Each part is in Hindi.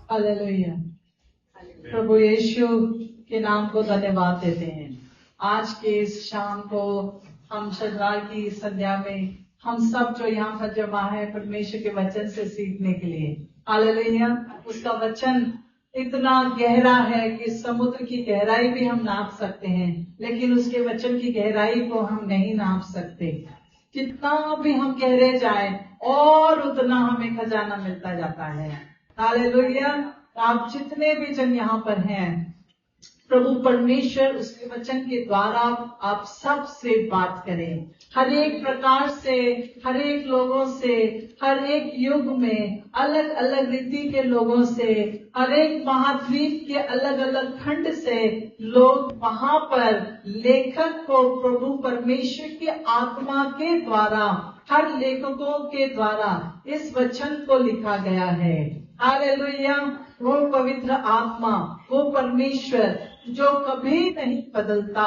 हालेलुया। प्रभु यीशु के नाम को धन्यवाद देते हैं। आज के इस शाम को हम शनिवार की संध्या में हम सब जो यहाँ पर जमा है परमेश्वर के वचन से सीखने के लिए। हालेलुया। उसका वचन इतना गहरा है कि समुद्र की गहराई भी हम नाप सकते हैं, लेकिन उसके वचन की गहराई को हम नहीं नाप सकते। कितना भी हम गहरे जाए और उतना हमें खजाना मिलता जाता है। हालेलुया। आप जितने भी जन यहाँ पर हैं, प्रभु परमेश्वर उसके वचन के द्वारा आप सब से बात करें। हर एक प्रकार से, हर एक लोगों से, हर एक युग में अलग अलग रीति के लोगों से, हर एक महाद्वीप के अलग अलग खंड से लोग वहां पर लेखक को प्रभु परमेश्वर की आत्मा के द्वारा, हर लेखकों के द्वारा इस वचन को लिखा गया है। हालेलुया। वो पवित्र आत्मा, वो परमेश्वर जो कभी नहीं बदलता,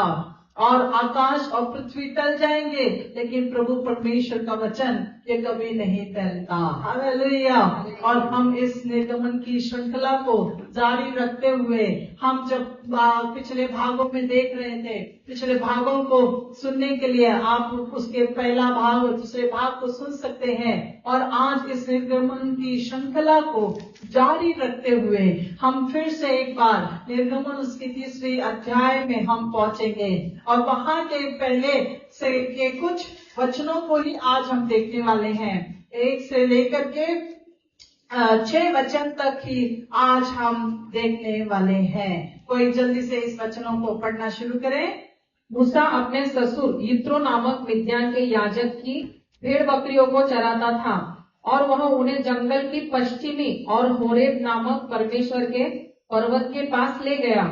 और आकाश और पृथ्वी टल जाएंगे लेकिन प्रभु परमेश्वर का वचन ये कभी नहीं टलता। हालेलुया। और हम इस निर्गमन की श्रृंखला को जारी रखते हुए हम जब पिछले भागों में देख रहे थे, पिछले भागों को सुनने के लिए आप उसके पहला भाग और दूसरे भाग को सुन सकते हैं। और आज इस निर्गमन की श्रृंखला को जारी रखते हुए हम फिर से एक बार निर्गमन उसकी 3रे अध्याय में हम पहुंचेंगे और वहां के पहले से के कुछ वचनों को ही आज हम देखने वाले हैं। 1 से लेकर के 6 वचन तक ही आज हम देखने वाले हैं। कोई जल्दी से इस वचनों को पढ़ना शुरू करें। मूसा अपने ससुर यित्रो नामक मिद्यान के याजक की भेड़ बकरियों को चराता था, और वह उन्हें जंगल की पश्चिमी और होरेब नामक परमेश्वर के पर्वत के पास ले गया।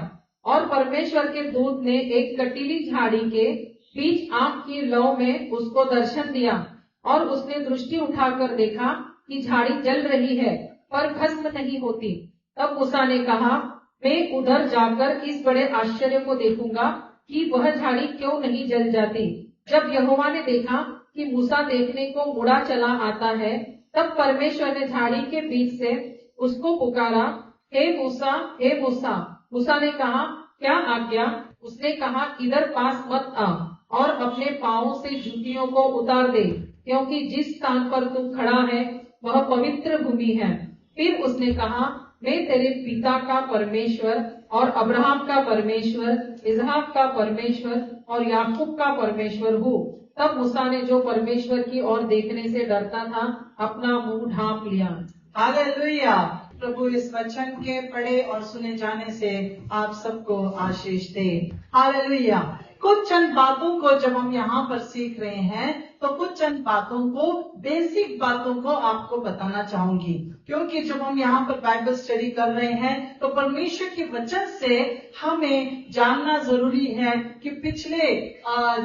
और परमेश्वर के दूत ने एक कटीली झाड़ी के बीच आग की लौ में उसको दर्शन दिया, और उसने दृष्टि उठाकर देखा कि झाड़ी जल रही है पर भस्म नहीं होती। तब मूसा ने कहा, मैं उधर जाकर इस बड़े आश्चर्य को देखूंगा कि वह झाड़ी क्यों नहीं जल जाती। जब यहोवा ने देखा कि मूसा देखने को मुड़ा चला आता है, तब परमेश्वर ने झाड़ी के बीच से उसको पुकारा, हे मूसा, हे मूसा। मूसा ने कहा, क्या आज्ञा? उसने कहा, इधर पास मत आ और अपने पांवों से जूतियों को उतार दे, क्योंकि जिस स्थान पर तू खड़ा है वह पवित्र भूमि है। फिर उसने कहा, मैं तेरे पिता का परमेश्वर और अब्राहम का परमेश्वर, इसहाक का परमेश्वर और याकूब का परमेश्वर हूँ। तब मूसा ने जो परमेश्वर की ओर देखने से डरता था अपना मुंह ढांप लिया। हालेलुया। प्रभु इस वचन के पढ़े और सुने जाने से आप सबको आशीष दे। हालेलुया। कुछ चंद बातों को जब हम यहाँ पर सीख रहे हैं तो कुछ चंद बातों को, बेसिक बातों को आपको बताना चाहूंगी, क्योंकि जब हम यहाँ पर बाइबल स्टडी कर रहे हैं तो परमेश्वर के वचन से हमें जानना जरूरी है कि पिछले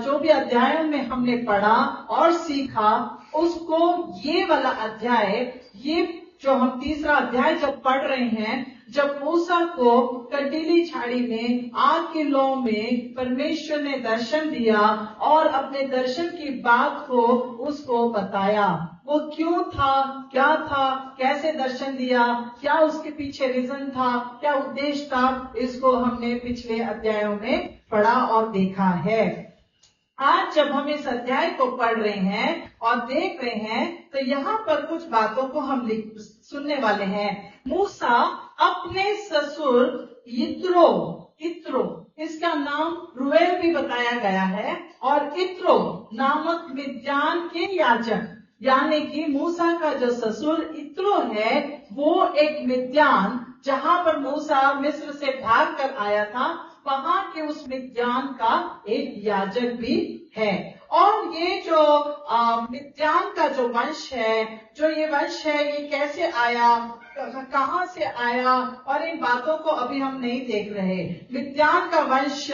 जो भी अध्यायों में हमने पढ़ा और सीखा, उसको ये वाला अध्याय, ये जो हम 3रा अध्याय जब पढ़ रहे हैं, जब मूसा को कटीली झाड़ी में आग की लौ में परमेश्वर ने दर्शन दिया और अपने दर्शन की बात को उसको बताया, वो क्यों था, क्या था, कैसे दर्शन दिया, क्या उसके पीछे रीजन था, क्या उद्देश्य था, इसको हमने पिछले अध्यायों में पढ़ा और देखा है। आज जब हम इस अध्याय को पढ़ रहे हैं और देख रहे हैं तो यहाँ पर कुछ बातों को हम सुनने वाले हैं। मूसा अपने ससुर यित्रो, इसका नाम रुवेल भी बताया गया है, और यित्रो नामक मिद्यान के याजक, यानी कि मूसा का जो ससुर यित्रो है वो एक मिद्यान, जहां पर मूसा मिस्र से भाग कर आया था, वहां के उस मिद्यान का एक याजक भी है। और ये जो मिद्यान का जो वंश है, जो ये वंश है, ये कैसे आया, कहां से आया, और इन बातों को अभी हम नहीं देख रहे। मिद्यान का वंश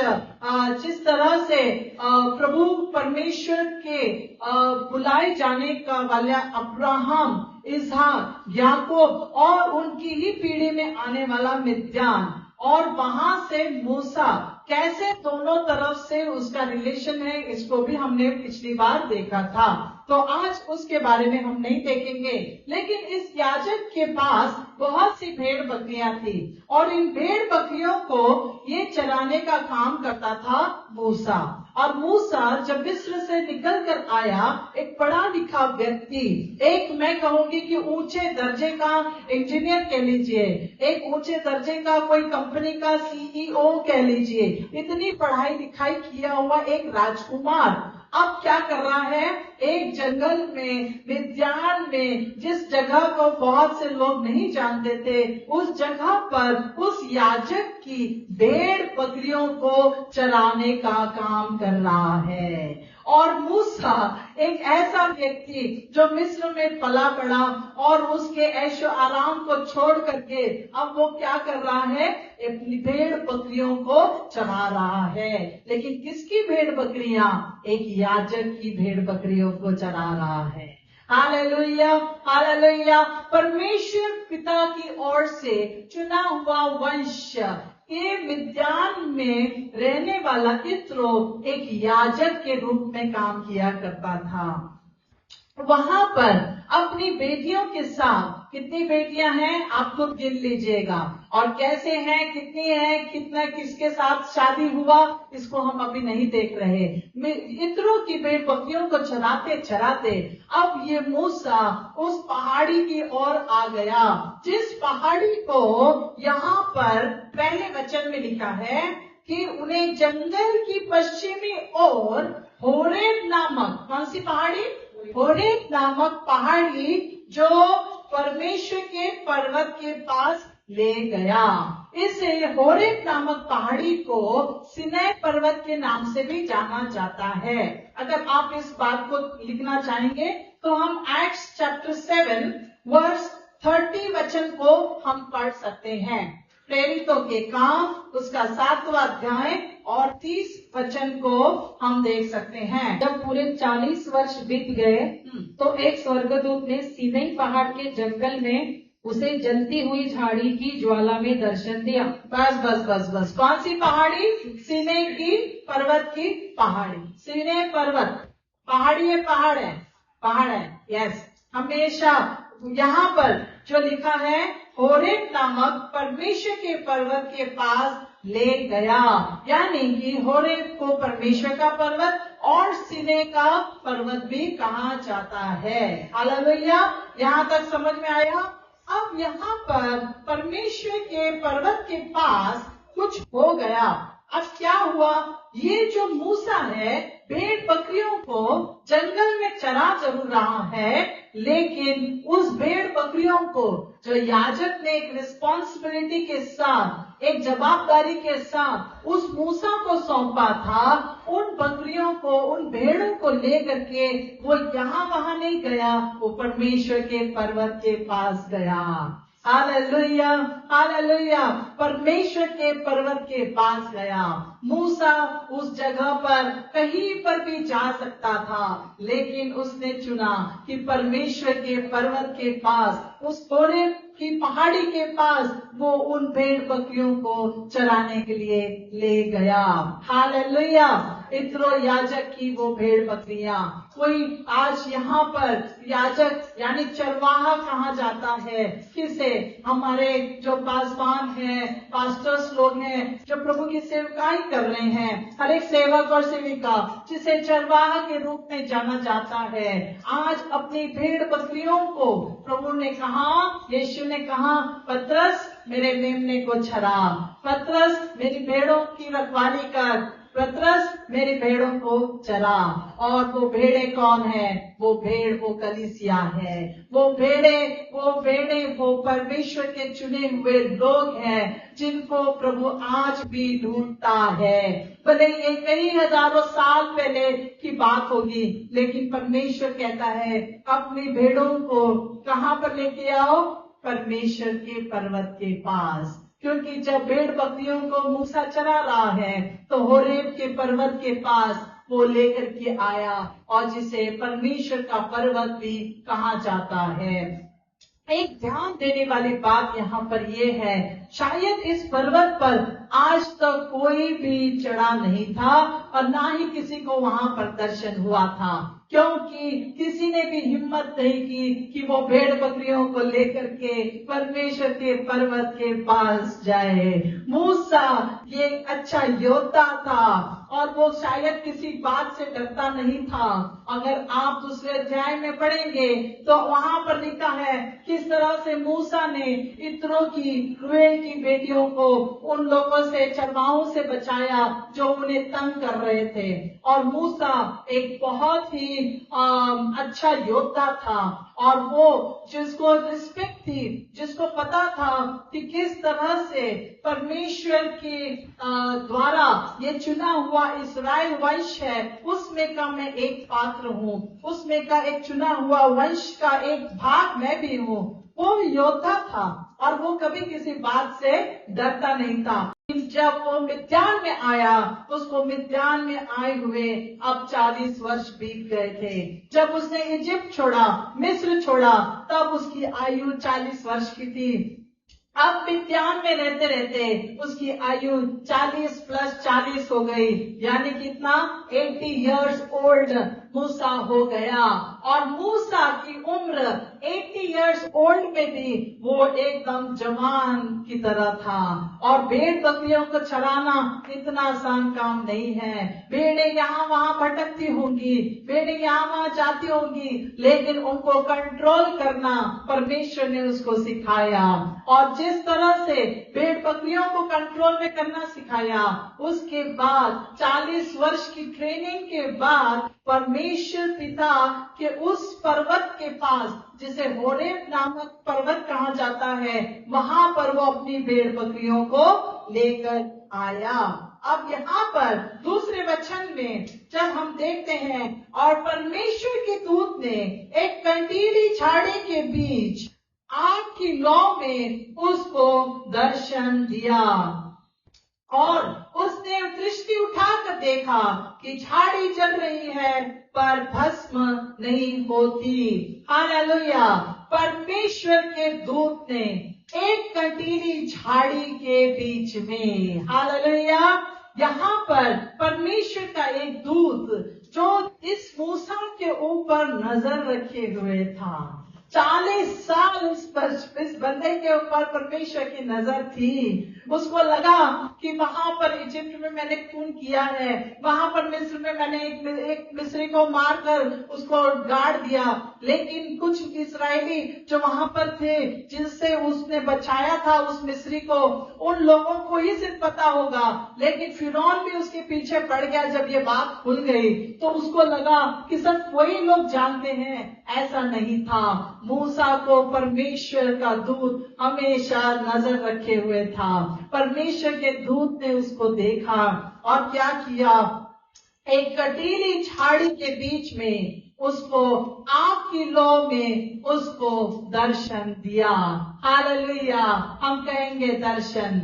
जिस तरह से प्रभु परमेश्वर के बुलाए जाने का वाला अब्राहम, इसहाक, याकूब और उनकी ही पीढ़ी में आने वाला मिद्यान, और वहां से मूसा, कैसे दोनों तरफ से उसका रिलेशन है, इसको भी हमने पिछली बार देखा था। तो आज उसके बारे में हम नहीं देखेंगे। लेकिन इस याजक के पास बहुत सी भेड़ बकरियां थी और इन भेड़ बकरियों को ये चराने का काम करता था मूसा। और मूसा जब मिस्र से निकल कर आया, एक पढ़ा लिखा व्यक्ति, एक मैं कहूंगी कि ऊंचे दर्जे का इंजीनियर कह लीजिए, एक ऊंचे दर्जे का कोई कंपनी का CEO कह लीजिए, इतनी पढ़ाई लिखाई किया हुआ एक राजकुमार अब क्या कर रहा है, एक जंगल में, मिद्यान में, जिस जगह को बहुत से लोग नहीं जानते थे, उस जगह पर उस याजक की भेड़ बकरियों को चराने का काम कर रहा है। और मूसा एक ऐसा व्यक्ति जो मिस्र में पला बड़ा और उसके ऐशो आराम को छोड़ करके अब वो क्या कर रहा है, अपनी भेड़ बकरियों को चरा रहा है। लेकिन किसकी भेड़ बकरियां? एक याजक की भेड़ बकरियों को चरा रहा है। Hallelujah, hallelujah. परमेश्वर पिता की ओर से चुना हुआ वंश के मिद्यान में रहने वाला इत्रो एक याजक के रूप में काम किया करता था। वहां पर अपनी बेटियों के साथ, कितनी बेटियां हैं आप खुद गिन लीजिएगा, और कैसे हैं, कितनी है, कितना किसके साथ शादी हुआ, इसको हम अभी नहीं देख रहे। इत्रो की भेड़ बकरियों को चराते चराते अब ये मूसा उस पहाड़ी की ओर आ गया, जिस पहाड़ी को यहाँ पर पहले वचन में लिखा है कि उन्हें जंगल की पश्चिमी ओर होरेब नामक, कौन सी पहाड़ी? होरेब नामक पहाड़ी, जो परमेश्वर के पर्वत के पास ले गया। इस होरेब नामक पहाड़ी को सिनै पर्वत के नाम से भी जाना जाता है। अगर आप इस बात को लिखना चाहेंगे तो हम एक्ट्स चैप्टर 7 वर्स 30 वचन को हम पढ़ सकते हैं। प्रेरितों के काम उसका 7वां अध्याय और 30 वचन को हम देख सकते हैं। जब पूरे 40 वर्ष बीत गए तो एक स्वर्गदूत ने सीनै पहाड़ के जंगल में उसे जलती हुई झाड़ी की ज्वाला में दर्शन दिया। बस बस बस बस, कौन सी पहाड़ी? सीनै की पर्वत की पहाड़ी। सीनै पर्वत पहाड़ी है, पहाड़ है, पहाड़ है, यस। हमेशा यहाँ पर जो लिखा है होरेब नामक परमेश्वर के पर्वत के पास ले गया, यानी कि होरेब को परमेश्वर का पर्वत और सीनै का पर्वत भी कहा जाता है। हालेलुया, यहाँ तक समझ में आया? अब यहाँ पर परमेश्वर के पर्वत के पास कुछ हो गया। अब क्या हुआ, ये जो मूसा है भेड़ बकरियों को जंगल में चरा जरूर रहा है, लेकिन उस भेड़ बकरियों को जो याजक ने एक रिस्पॉन्सिबिलिटी के साथ, एक जवाबदारी के साथ उस मूसा को सौंपा था, उन बकरियों को, उन भेड़ों को लेकर के वो यहाँ वहां नहीं गया, वो परमेश्वर के पर्वत के पास गया। Hallelujah, hallelujah. परमेश्वर के पर्वत के पास गया। मूसा उस जगह पर कहीं पर भी जा सकता था, लेकिन उसने चुना कि परमेश्वर के पर्वत के पास, उस होरेब की पहाड़ी के पास वो उन भेड़ बकरियों को चराने के लिए ले गया। हालेलुया। इत्रो याजक की वो भेड़ बकरियां, कोई आज यहाँ पर याजक यानी चरवाहा कहा जाता है किसे? हमारे जो पासवान हैं, पास्टर्स लोग हैं, जो प्रभु की सेवकाई कर रहे हैं, हर एक सेवक और सेविका जिसे चरवाहा के रूप में जाना जाता है, आज अपनी भेड़ बकरियों को प्रभु ने कहा, यीशु ने कहा, पतरस मेरे मेमने को चरा, पतरस मेरी भेड़ों की रखवाली कर, पतरस मेरी भेड़ों को चरा। और वो भेड़े कौन है? वो भेड़ वो कलीसिया है। वो भेड़े वो परमेश्वर के चुने हुए लोग हैं, जिनको प्रभु आज भी ढूंढता है। भले ये कई हजारों साल पहले की बात होगी, लेकिन परमेश्वर कहता है अपनी भेड़ों को कहाँ पर लेके आओ? परमेश्वर के पर्वत के पास। क्योंकि जब भेड़ बकरियों को मूसा चरा रहा है तो होरेब के पर्वत के पास वो लेकर के आया, और जिसे परमेश्वर का पर्वत भी कहा जाता है। एक ध्यान देने वाली बात यहाँ पर ये है, शायद इस पर्वत पर आज तक कोई भी चढ़ा नहीं था और ना ही किसी को वहां पर दर्शन हुआ था, क्योंकि किसी ने भी हिम्मत नहीं की कि वो भेड़ बकरियों को लेकर के परमेश्वर के पर्वत के पास जाए। मूसा ये अच्छा योद्धा था और वो शायद किसी बात से डरता नहीं था। अगर आप दूसरे अध्याय में पढ़ेंगे तो वहां पर लिखा है किस तरह से मूसा ने इत्रो की रुएल की बेटियों को उन लोगों से, चरवाहों से बचाया जो उन्हें तंग कर रहे थे। और मूसा एक बहुत ही अच्छा योद्धा था और वो जिसको रिस्पेक्ट थी, जिसको पता था कि किस तरह से परमेश्वर के द्वारा ये चुना हुआ इस्राएल वंश है, उसमें का मैं एक पात्र हूँ, उसमें का एक चुना हुआ वंश का एक भाग मैं भी हूँ। वो योद्धा था और वो कभी किसी बात से डरता नहीं था। जब वो मिद्यान में आया, उसको मिद्यान में आए हुए अब 40 वर्ष बीत गए थे। जब उसने इजिप्ट छोड़ा, मिस्र छोड़ा, तब उसकी आयु 40 वर्ष की थी। अब मिद्यान में रहते रहते उसकी आयु 40 + 40 हो गई, यानी कितना 80 इयर्स ओल्ड मूसा हो गया। और मूसा की उम्र 80 इयर्स ओल्ड में भी वो एकदम जवान की तरह था। और भेड़ बकरियों को चराना इतना आसान काम नहीं है। भेड़ें यहाँ वहां भटकती होंगी, भेड़ें यहाँ वहां जाती होंगी, लेकिन उनको कंट्रोल करना परमेश्वर ने उसको सिखाया। और जिस तरह से भेड़ बकरियों को कंट्रोल में करना सिखाया, उसके बाद 40 वर्ष की ट्रेनिंग के बाद परमेश्वर पिता के उस पर्वत के पास, जिसे होरेब नामक पर्वत कहा जाता है, वहां पर वो अपनी भेड़ बकरियों को लेकर आया। अब यहाँ पर दूसरे वचन में जब हम देखते हैं, और परमेश्वर के दूत ने एक कंटीली झाड़ी के बीच आग की लौ में उसको दर्शन दिया और उसने दृष्टि उठाकर देखा कि झाड़ी जल रही है पर भस्म नहीं होती। हालेलुया। परमेश्वर के दूत ने एक कंटीली झाड़ी के बीच में, हालेलुया, यहाँ पर परमेश्वर का एक दूत जो इस मूसा के ऊपर नजर रखे हुए था, 40 साल इस बंदे के ऊपर परमेश्वर की नजर थी। उसको लगा कि वहां पर इजिप्ट में मैंने खून किया है, वहां पर मिस्र में मैंने एक मिस्री को मारकर उसको गाड़ दिया, लेकिन कुछ इस्राएली जो वहां पर थे जिनसे उसने बचाया था उस मिस्री को, उन लोगों को ही सिर्फ पता होगा, लेकिन फिरौन भी उसके पीछे पड़ गया। जब ये बात खुल गई तो उसको लगा कि सिर्फ वही लोग जानते हैं। ऐसा नहीं था। मूसा को परमेश्वर का दूत हमेशा नजर रखे हुए था। परमेश्वर के दूत ने उसको देखा और क्या किया, एक कटीली झाड़ी के बीच में उसको आग की लौ में उसको दर्शन दिया। हालेलुया। हम कहेंगे दर्शन,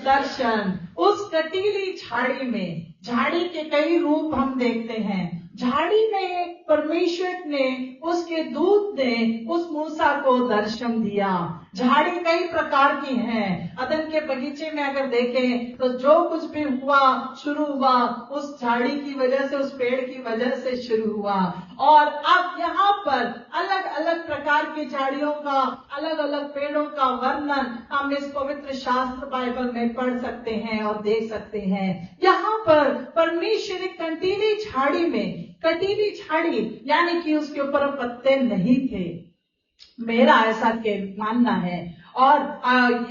दर्शन। उस कटीली झाड़ी में, झाड़ी के कई रूप हम देखते हैं। झाड़ी में परमेश्वर ने, उसके दूत ने उस मूसा को दर्शन दिया। झाड़ी कई प्रकार की हैं। अदन के बगीचे में अगर देखें तो जो कुछ भी हुआ, शुरू हुआ उस झाड़ी की वजह से, उस पेड़ की वजह से शुरू हुआ। और अब यहाँ पर अलग अलग प्रकार की झाड़ियों का, अलग अलग पेड़ों का वर्णन हम इस पवित्र शास्त्र बाइबल में पढ़ सकते हैं और देख सकते हैं। यहाँ पर परमेश्वर एक कंटीली झाड़ी में, कटीली झाड़ी यानी कि उसके ऊपर पत्ते नहीं थे, मेरा ऐसा मानना है। और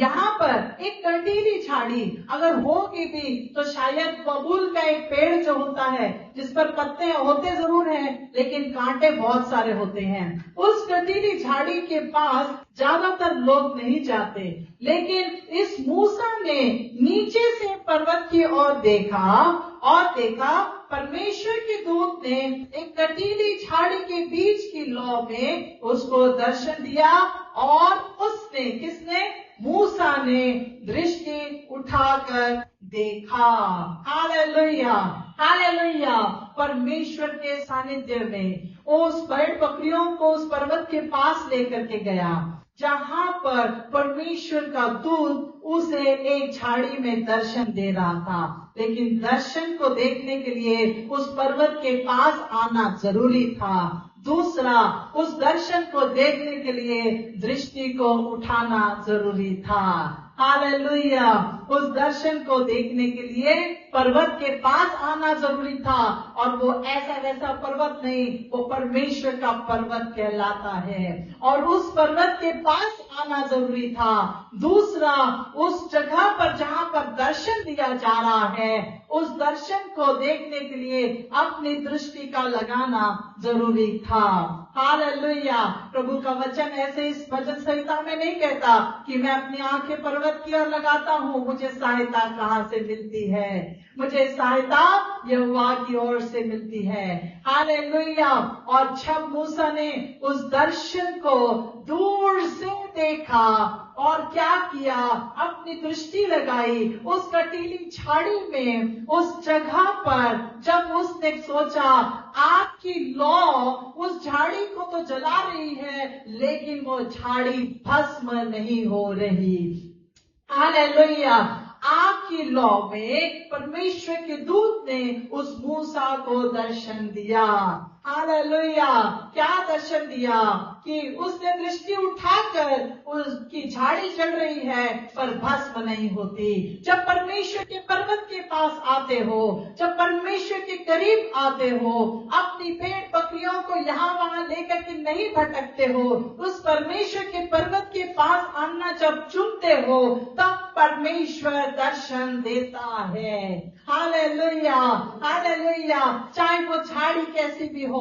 यहाँ पर एक कंटीली झाड़ी अगर होगी भी तो शायद बबूल का एक पेड़ जो होता है जिस पर पत्ते होते जरूर हैं लेकिन कांटे बहुत सारे होते हैं, उस कंटीली झाड़ी के पास ज्यादातर लोग नहीं जाते। लेकिन इस मूसा ने नीचे से पर्वत की ओर देखा और देखा परमेश्वर के दूत ने एक कटीली झाड़ी के बीच की लौ में उसको दर्शन दिया। और उसने, किसने? मूसा ने दृष्टि उठाकर देखा। Hallelujah, hallelujah. परमेश्वर के सानिध्य में उस भेड़ बकरियों को उस पर्वत के पास लेकर के गया। जहां पर परमेश्वर का दूत उसे एक झाड़ी में दर्शन दे रहा था। लेकिन दर्शन को देखने के लिए उस पर्वत के पास आना जरूरी था। दूसरा, उस दर्शन को देखने के लिए दृष्टि को उठाना जरूरी था। हालेलुया। उस दर्शन को देखने के लिए पर्वत के पास आना जरूरी था, और वो ऐसा वैसा पर्वत नहीं, वो परमेश्वर का पर्वत कहलाता है, और उस पर्वत के पास आना जरूरी था। दूसरा, उस जगह पर जहां पर दर्शन दिया जा रहा है, उस दर्शन को देखने के लिए अपनी दृष्टि का लगाना जरूरी था। हालेलुया। प्रभु का वचन ऐसे इस भजन संहिता में नहीं कहता कि मैं अपनी आंखें पर्वत की ओर लगाता हूँ, मुझे सहायता कहाँ से मिलती है, मुझे सहायता यहोवा की ओर से मिलती है। हालेलुया। और जब मूसा ने उस दर्शन को दूर से देखा और क्या किया, अपनी दृष्टि लगाई उस कटीली झाड़ी में, उस जगह पर, जब उसने सोचा आग की लौ उस झाड़ी को तो जला रही है, लेकिन वो झाड़ी भस्म नहीं हो रही। हालेलुया। आग की लौ में परमेश्वर के दूत ने उस मूसा को दर्शन दिया। हालेलुया। क्या दर्शन दिया कि उसने दृष्टि उठाकर उसकी झाड़ी जल रही है पर भस्म नहीं होती। जब परमेश्वर के पर्वत के पास आते हो, जब परमेश्वर के करीब आते हो, अपनी भेड़ बकरियों को यहाँ वहां लेकर के नहीं भटकते हो, उस परमेश्वर के पर्वत के पास आना जब चुनते हो, तब परमेश्वर दर्शन देता है। हालेलुया। हालेलुया। चाहे वो झाड़ी कैसी भी हो,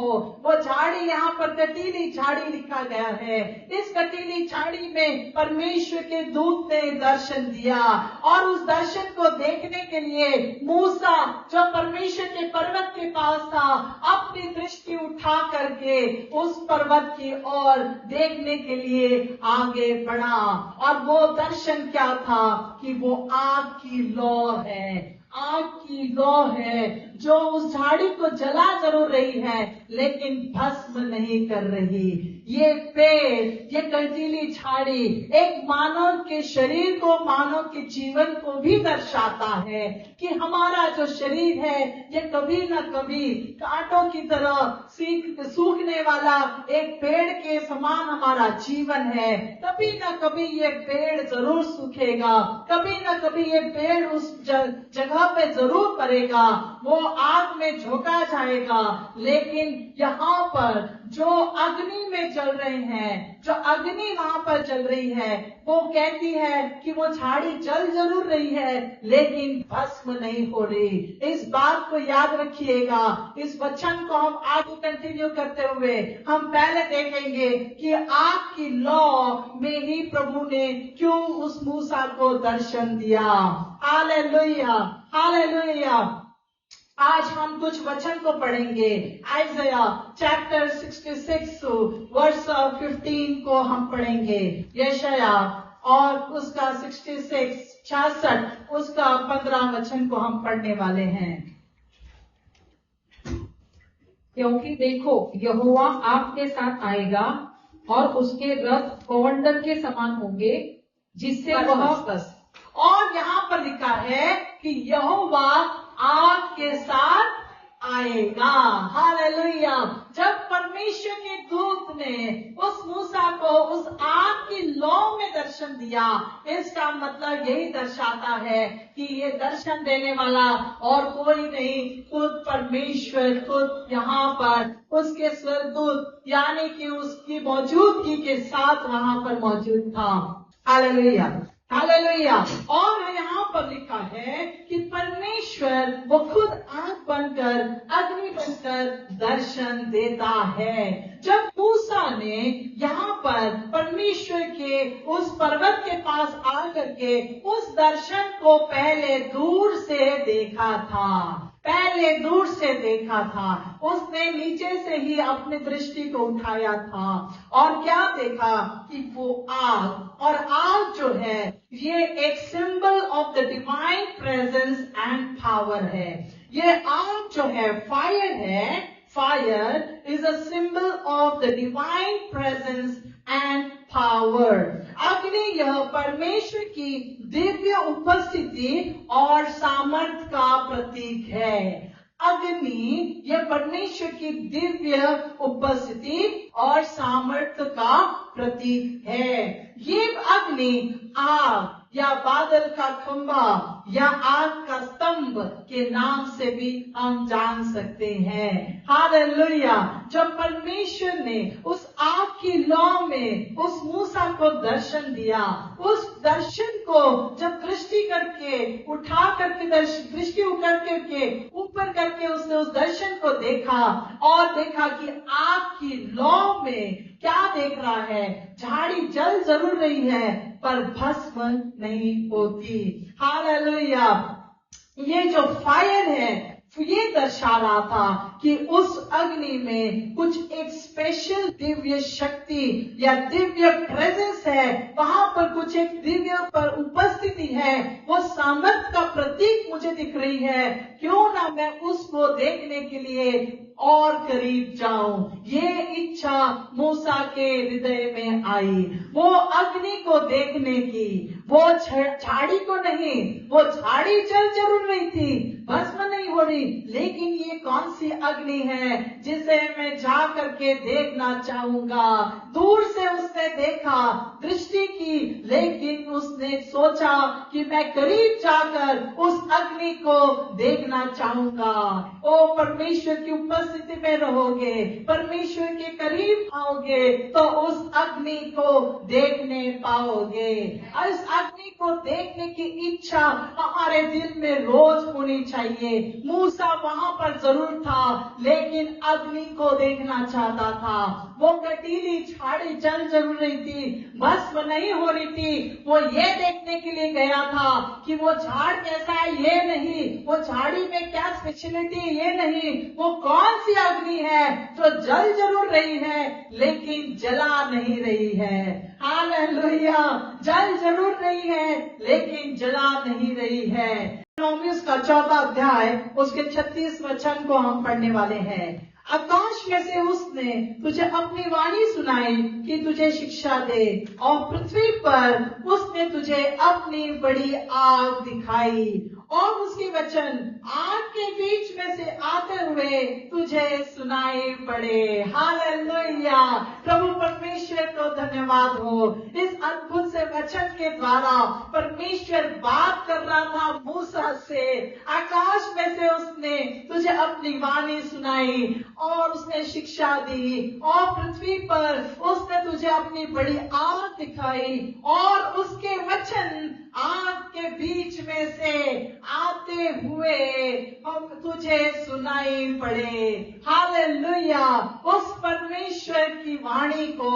वो झाड़ी यहाँ पर कटीली झाड़ी लिखा गया है। इस कटीली झाड़ी में परमेश्वर के दूत ने दर्शन दिया, और उस दर्शन को देखने के लिए मूसा, जो परमेश्वर के पर्वत के पास था, अपनी दृष्टि उठा करके उस पर्वत की ओर देखने के लिए आगे बढ़ा। और वो दर्शन क्या था कि वो आग की लौ है, आग की लौ है, जो उस झाड़ी को जला जरूर रही है लेकिन भस्म नहीं कर रही। ये पेड़, ये कटीली झाड़ी एक मानव के शरीर को, मानव के जीवन को भी दर्शाता है कि हमारा जो शरीर है ये कभी न कभी कांटों की तरह सूखने वाला एक पेड़ के समान हमारा जीवन है। कभी न कभी ये पेड़ जरूर सूखेगा, कभी न कभी ये पेड़ उस जगह पे जरूर पड़ेगा, वो आग में झोंका जाएगा। लेकिन यहाँ पर जो अग्नि में जल रहे हैं, जो अग्नि वहां पर जल रही है, वो कहती है कि वो झाड़ी जल जरूर रही है लेकिन भस्म नहीं हो रही। इस बात को याद रखिएगा। इस वचन को हम आगे कंटिन्यू करते हुए हम पहले देखेंगे कि आग की लौ में ही प्रभु ने क्यों उस मूसा को दर्शन दिया। हालेलुया। हालेलुया। आज हम कुछ वचन को पढ़ेंगे। आइज़ाया चैप्टर 66 वर्स 15 को हम पढ़ेंगे। यशाया और उसका 66 उसका 15 वचन को हम पढ़ने वाले हैं। क्योंकि देखो, यहोवा आपके साथ आएगा और उसके रथ कमंडल के समान होंगे, जिससे वह बस। और यहाँ पर लिखा है कि यहोवा आपके साथ आएगा। हालेलुया। जब परमेश्वर के दूत ने उस मूसा को उस आग की लौ में दर्शन दिया, इसका मतलब यही दर्शाता है कि ये दर्शन देने वाला और कोई नहीं, खुद परमेश्वर खुद यहाँ पर उसके स्वर्गदूत यानी कि उसकी मौजूदगी के साथ वहां पर मौजूद था। हालेलुया। हालेलुया। और यहाँ पर लिखा है कि परमेश्वर वो खुद आग बनकर, अग्नि बनकर दर्शन देता है। जब मूसा ने यहाँ पर परमेश्वर के उस पर्वत के पास आकर के उस दर्शन को पहले दूर से देखा था, उसने नीचे से ही अपनी दृष्टि को उठाया था, और क्या देखा कि वो आग, और आग जो है ये एक symbol of the divine presence and power है। ये आग जो है, फायर है, fire is a symbol of the divine presence and power. अग्नि यह परमेश्वर की दिव्य उपस्थिति और सामर्थ का प्रतीक है। अग्नि यह परमेश्वर की दिव्य उपस्थिति और सामर्थ्य का प्रतीक है। ये अग्नि आग या बादल का खंभा या आग का स्तंभ के नाम से भी हम जान सकते हैं। हालेलुया। जब परमेश्वर ने उस आग की लौ में उस मूसा को दर्शन दिया, उस दर्शन को जब दृष्टि करके उठा करके दृष्टि करके ऊपर करके उसने उस दर्शन को देखा और देखा कि आग की लौ में क्या देख रहा है, झाड़ी जल जरूर रही है पर भस्म नहीं होती। हालेलुया। ये जो फायर है ये दर्शा रहा था कि उस अग्नि में कुछ एक स्पेशल दिव्य शक्ति या दिव्य प्रेजेंस है, वहां पर कुछ एक दिव्य पर उपस्थिति है, वो सामर्थ का प्रतीक मुझे दिख रही है। क्यों ना मैं उसको देखने के लिए और करीब जाऊं। ये इच्छा मूसा के हृदय में आई, वो अग्नि को देखने की, वो झाड़ी को नहीं, वो झाड़ी जल जरूर रही थी, भस्म नहीं हो रही, लेकिन ये कौन सी अग्नि है जिसे मैं जा करके देखना चाहूंगा। दूर से उसने देखा, दृष्टि की, लेकिन उसने सोचा कि मैं करीब जाकर उस अग्नि को देखना चाहूंगा। ओ परमेश्वर की उपस्थिति में रहोगे, परमेश्वर के करीब आओगे तो उस अग्नि को देखने पाओगे। इस अग्नि को देखने की इच्छा हमारे दिल में रोज होनी चाहिए। मूसा वहां पर जरूर था, लेकिन अग्नि को देखना चाहता था। वो कटीली झाड़ी जल जरूर रही थी, भस्म नहीं हो रही थी। वो ये देखने के लिए गया था कि वो झाड़ कैसा है, ये नहीं, वो झाड़ी में क्या स्पेशलिटी, ये नहीं, वो कौन सी अग्नि है जो जल जरूर रही है लेकिन जला नहीं रही है। हालेलुया। जल जरूर रही है लेकिन जला नहीं रही है। उसका 4वां अध्याय उसके 36 वचन को हम पढ़ने वाले हैं। आकाश में से उसने तुझे अपनी वाणी सुनाई कि तुझे शिक्षा दे, और पृथ्वी पर उसने तुझे अपनी बड़ी आग दिखाई, और उसके वचन आग के बीच में से आते हुए तुझे सुनाई पड़े। हालेलुया। प्रभु परमेश्वर को धन्यवाद हो। इस अद्भुत से वचन के द्वारा परमेश्वर बात कर रहा था मूसा से। आकाश में से उसने तुझे अपनी वाणी सुनाई और उसने शिक्षा दी, और पृथ्वी पर उसने तुझे अपनी बड़ी आग दिखाई, और उसके वचन आग के बीच में से आते हुए हम तुझे सुनाई पड़े। हालेलुया। उस परमेश्वर की वाणी को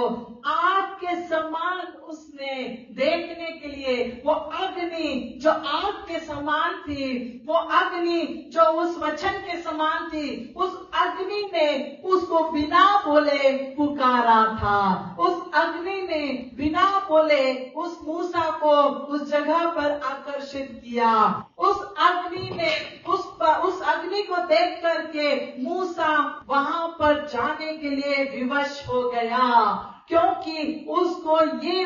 आग के समान उसने देखने के लिए, वो अग्नि जो आग के समान थी, वो अग्नि जो उस वचन के समान थी, उस अग्नि ने उसको बिना बोले पुकारा था। उस अग्नि ने बिना बोले उस मूसा को उस जगह पर आकर्षित किया। उस अग्नि ने उस अग्नि को देख करके मूसा वहां पर जाने के लिए विवश हो गया, क्योंकि उसको ये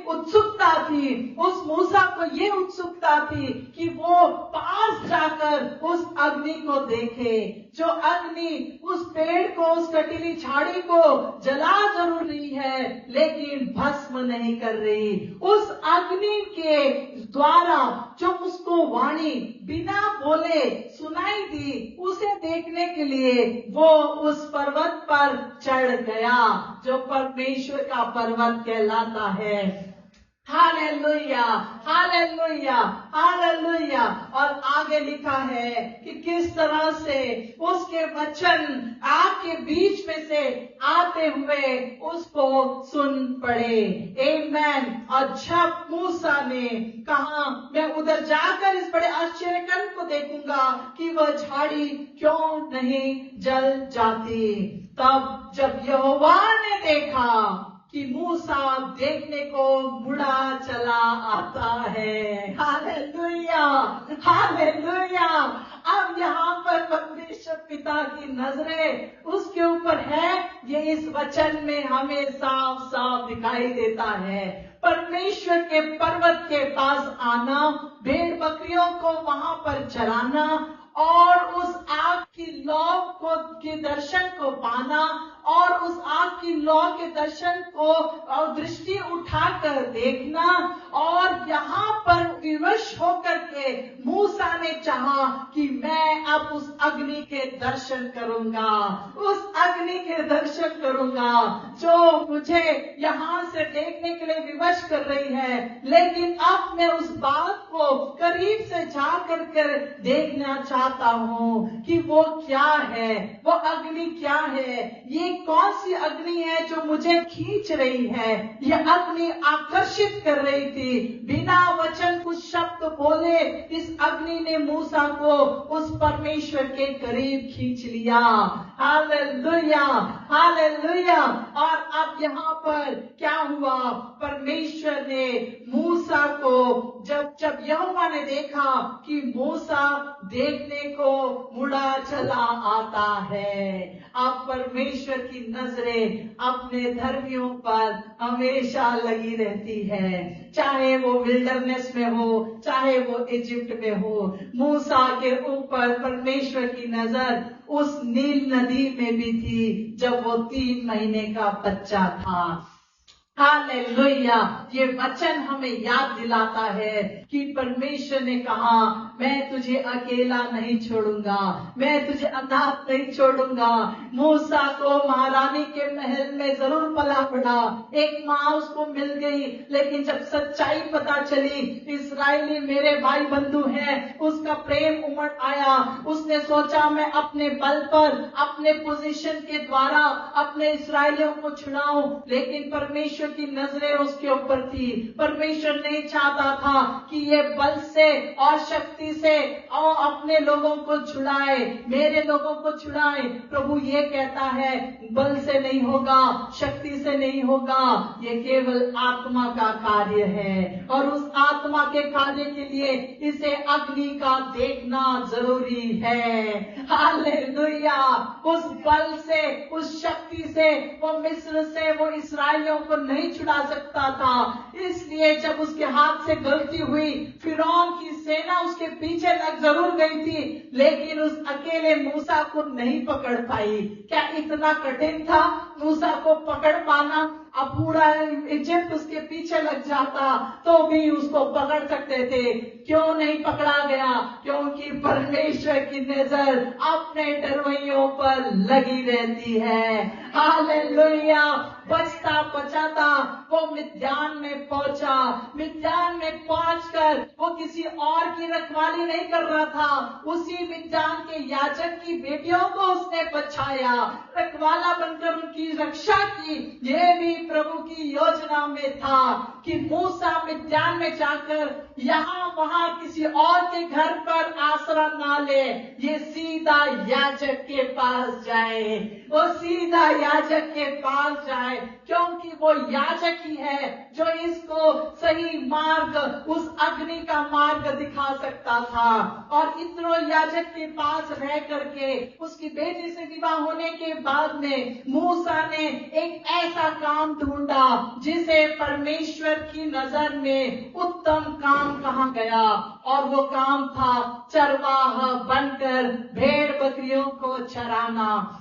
उत्सुकता थी, उस मूसा को ये उत्सुकता थी कि वो पास जाकर उस अग्नि को देखे, जो अग्नि उस पेड़ को, उस कटीली झाड़ी को जला जरूर रही है लेकिन भस्म नहीं कर रही। उस अग्नि के द्वारा जो उसको वाणी बिना बोले सुनाई दी, उसे देखने के लिए वो उस पर्वत पर चढ़ गया, जो परमेश्वर का पर्वत कहलाता है। Hallelujah, hallelujah, hallelujah. और आगे लिखा है कि किस तरह से उसके वचन आग के बीच में से आते हुए उसको सुन पड़े। आमेन। और जब मूसा ने कहा मैं उधर जाकर इस बड़े आश्चर्यकर्म को देखूंगा कि वह झाड़ी क्यों नहीं जल जाती, तब जब यहोवा ने देखा कि मूसा देखने को मुड़ा चला आता है। Hallelujah, hallelujah. अब यहाँ पर परमेश्वर परमेश्वर पिता की नजरें उसके ऊपर है, ये इस वचन में हमें साफ साफ दिखाई देता है। परमेश्वर के पर्वत के पास आना, भेड़ बकरियों को वहां पर चराना और उस आग की लौ को के दर्शन को पाना और उस आग की लौ के दर्शन को और दृष्टि उठाकर देखना, और यहाँ पर विवश होकर के मूसा ने चाहा कि मैं अब उस अग्नि के दर्शन करूंगा, उस अग्नि के दर्शन करूंगा जो मुझे यहाँ से देखने के लिए विवश कर रही है। लेकिन अब मैं उस बात को करीब से जा कर देखना चाहता हूँ कि वो क्या है, वो अग्नि क्या है, ये कौन सी अग्नि है जो मुझे खींच रही है। ये अग्नि आकर्षित कर रही थी, बिना वचन कुछ शब्द बोले इस अग्नि ने मूसा को उस परमेश्वर के करीब खींच लिया। Hallelujah, hallelujah. और अब यहाँ पर क्या हुआ, परमेश्वर ने मूसा को जब यहोवा ने देखा कि मूसा देखने को मुड़ा चला आता है। अब परमेश्वर की नजरें अपने धर्मियों पर हमेशा लगी रहती है, चाहे वो विल्डरनेस में हो, चाहे वो इजिप्ट में हो। मूसा के ऊपर परमेश्वर की नजर उस नील नदी में भी थी जब वो 3 महीने का बच्चा था। हालेलुया। ये वचन हमें याद दिलाता है कि परमेश्वर ने कहा मैं तुझे अकेला नहीं छोड़ूंगा, मैं तुझे अनाथ नहीं छोड़ूंगा। मूसा को महारानी के महल में जरूर पला पड़ा, एक माँ उसको मिल गई, लेकिन जब सच्चाई पता चली इस्राएली मेरे भाई बंधु हैं, उसका प्रेम उमड़ आया। उसने सोचा मैं अपने बल पर, अपने पोजीशन के द्वारा अपने इस्राएलियों को छुड़ाऊं, लेकिन परमेश्वर की नजरें उसके ऊपर थी। परमेश्वर नहीं चाहता था कि ये बल से और शक्ति से और अपने लोगों को छुड़ाए, मेरे लोगों को छुड़ाए। प्रभु ये कहता है बल से नहीं होगा, शक्ति से नहीं होगा, ये केवल आत्मा का कार्य है, और उस आत्मा के कार्य के लिए इसे अग्नि का देखना जरूरी है। हालेलुया। उस बल से, उस शक्ति से वो मिस्र से वो इस्राएलियों को नहीं छुड़ा सकता था। इसलिए जब उसके हाथ से गलती हुई, फिरौन की सेना उसके पीछे लग जरूर गई थी, लेकिन उस अकेले मूसा को नहीं पकड़ पाई। क्या इतना कठिन था मूसा को पकड़ पाना? अब पूरा इजिप्ट उसके पीछे लग जाता तो भी उसको पकड़ सकते थे। क्यों नहीं पकड़ा गया? क्योंकि परमेश्वर की नजर अपने डरवैयों पर लगी रहती है। हालेलुया। बचता बचाता वो मिद्यान में पहुंचा। मिद्यान में पहुंचकर वो किसी और की रखवाली नहीं कर रहा था, उसी मिद्यान के याजक की बेटियों को उसने बचाया, रखवाला बनकर उनकी रक्षा की। ये भी प्रभु की योजना में था कि मूसा मिद्यान में जाकर यहाँ वहाँ किसी और के घर पर आसरा ना ले, ये सीधा याजक के पास जाए, वो सीधा याजक के पास जाए, क्योंकि वो याजक ही है जो इसको सही मार्ग, उस अग्नि का मार्ग दिखा सकता था। और इत्रो याजक के पास रह करके उसकी बेटी से विवाह होने के बाद में मूसा ने एक ऐसा काम ढूंढा जिसे परमेश्वर की नजर में उत्तम काम कहा गया, और वो काम था चरवाहा बनकर भेड़ बकरियों को चराना।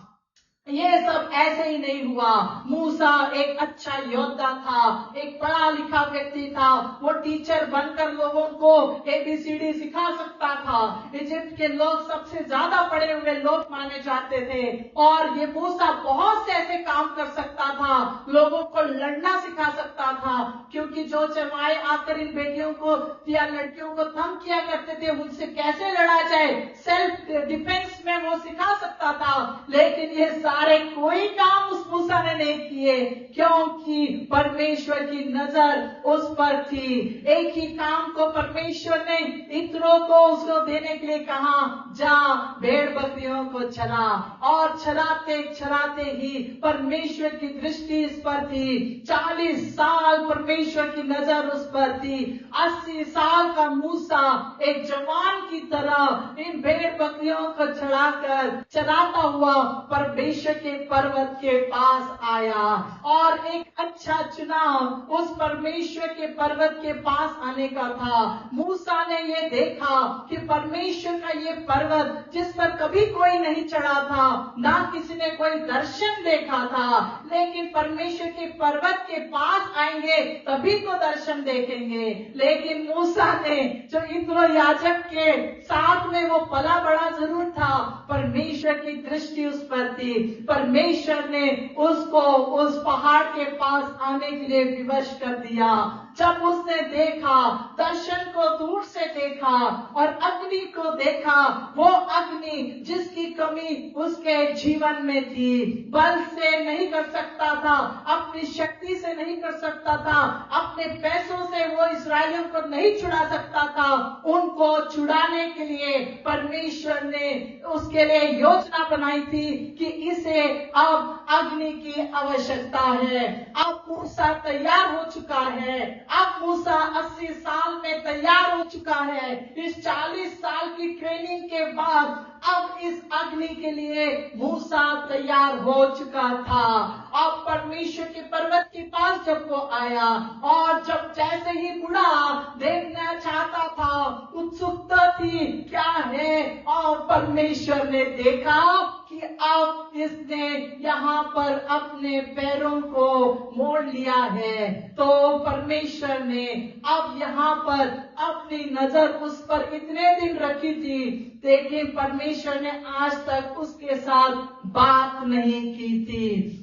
ये सब ऐसे ही नहीं हुआ। मूसा एक अच्छा योद्धा था, एक पढ़ा लिखा व्यक्ति था, वो टीचर बनकर लोगों को ABCD सिखा सकता था। इजिप्ट के लोग सबसे ज्यादा पढ़े हुए लोग माने जाते थे, और ये मूसा बहुत से ऐसे काम कर सकता था, लोगों को लड़ना सिखा सकता था, क्योंकि जो चरवाहे आकर इन बेटियों को या लड़कियों को तंग किया करते थे, उनसे कैसे लड़ा जाए, सेल्फ डिफेंस में वो सिखा सकता था। लेकिन ये सारे कोई काम उस मूसा ने नहीं किए, क्योंकि परमेश्वर की नजर उस पर थी। एक ही काम को परमेश्वर ने इत्रो को उसको देने के लिए कहा, जा भेड़ बकरियों को चरा, और चराते चराते ही परमेश्वर की दृष्टि इस पर थी। 40 साल परमेश्वर की नजर उस पर थी। 80 साल का मूसा एक जवान की तरह इन भेड़ बकरियों को चराता हुआ परमेश्वर के पर्वत के पास आया, और एक अच्छा चुनाव उस परमेश्वर के पर्वत के पास आने का था। मूसा ने ये देखा कि परमेश्वर का ये पर्वत जिस पर कभी कोई नहीं चढ़ा था, ना किसी ने कोई दर्शन देखा था, लेकिन परमेश्वर के पर्वत के पास आएंगे तभी तो दर्शन देखेंगे। लेकिन मूसा ने जो इत्रो याजक के साथ में वो पला बड़ा जरूर था, परमेश्वर की दृष्टि उस पर थी। परमेश्वर ने उसको उस पहाड़ के पास आने के लिए विवश कर दिया। जब उसने देखा, दर्शन को दूर से देखा और अग्नि को देखा, वो अग्नि जिसकी कमी उसके जीवन में थी, बल से नहीं कर सकता था, अपनी शक्ति से नहीं कर सकता था, अपने पैसों से वो इस्राएलियों को नहीं छुड़ा सकता था। उनको छुड़ाने के लिए परमेश्वर ने उसके लिए योजना बनाई थी कि इसे अब अग्नि की आवश्यकता है। अब मूसा तैयार हो चुका है, अब मूसा 80 साल में तैयार हो चुका है। इस 40 साल की ट्रेनिंग के बाद अब इस अग्नि के लिए मूसा तैयार हो चुका था। अब परमेश्वर के पर्वत के पास जब वो आया, और जब जैसे ही मुड़ा, देखना चाहता था, उत्सुकता थी क्या है, और परमेश्वर ने देखा कि अब इसने यहाँ पर अपने पैरों को मोड़ लिया है। तो परमेश्वर ने अब यहाँ पर अपनी नजर उस पर इतने दिन रखी थी, लेकिन परमेश्वर ने आज तक उसके साथ बात नहीं की थी।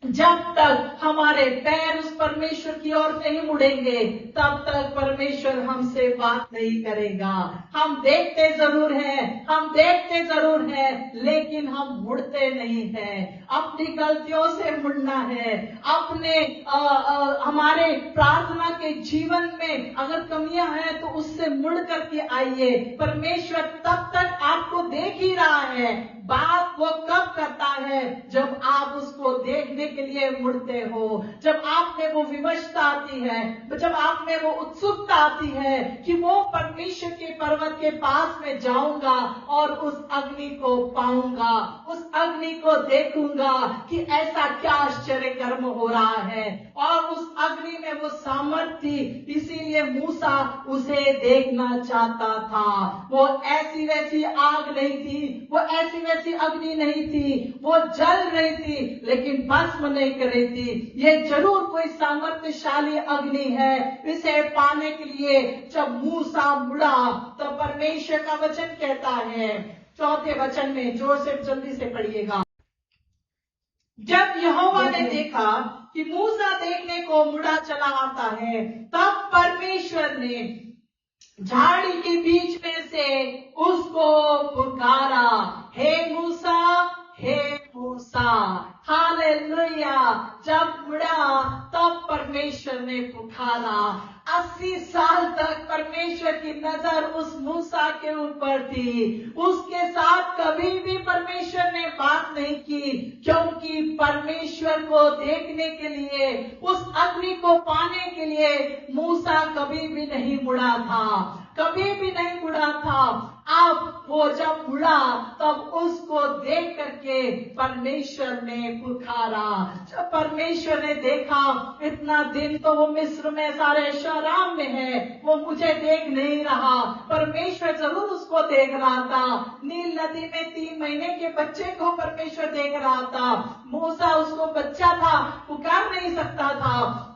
जब तक हमारे पैर उस परमेश्वर की ओर नहीं मुड़ेंगे, तब तक परमेश्वर हमसे बात नहीं करेगा। हम देखते जरूर हैं, लेकिन हम मुड़ते नहीं हैं। अपनी गलतियों से मुड़ना है। अपने हमारे प्रार्थना के जीवन में अगर कमियां हैं तो उससे मुड़ करके आइए। परमेश्वर तब तक आपको देख ही रहा है। बात वो कब करता है? जब आप उसको देखने के लिए मुड़ते हो, जब आप में वो विवशता आती है, जब आप में वो उत्सुकता आती है कि वो परमेश्वर के पर्वत के पास में जाऊंगा और उस अग्नि को पाऊंगा, उस अग्नि को देखूंगा कि ऐसा क्या आश्चर्य कर्म हो रहा है। और उस अग्नि में वो सामर्थ थी, इसीलिए मूसा उसे देखना चाहता था। वो ऐसी वैसी आग नहीं थी, वो ऐसी वैसी अग्नि नहीं थी, वो जल रही थी लेकिन भस्म नहीं कर रही थी। ये जरूर कोई सामर्थ्यशाली अग्नि है। इसे पाने के लिए जब मूसा मुड़ा तो परमेश्वर का वचन कहता है 4 वचन में, जोर से जल्दी से पढ़िएगा। जब यहोवा ने देखा कि मूसा देखने को मुड़ा चला आता है, तब परमेश्वर ने झाड़ी के बीच में से उसको पुकारा, हे मूसा, हे मूसा। हालेलुया। जब मुड़ा तब परमेश्वर ने पुकारा। 80 साल तक परमेश्वर की नजर उस मूसा के ऊपर थी। उसके साथ कभी भी परमेश्वर ने बात नहीं की, क्योंकि परमेश्वर को देखने के लिए, उस अग्नि को पाने के लिए मूसा कभी भी नहीं मुड़ा था, कभी भी नहीं मुड़ा था। अब वो जब मुड़ा तब उसको देख करके परमेश्वर ने पुकारा। जब परमेश्वर ने देखा इतना दिन तो वो मिस्र में सारे शराब में है, वो मुझे देख नहीं रहा। परमेश्वर जरूर उसको देख रहा था। नील नदी में 3 महीने के बच्चे को परमेश्वर देख रहा था। मूसा उसको बच्चा था, पुकार नहीं सकता था।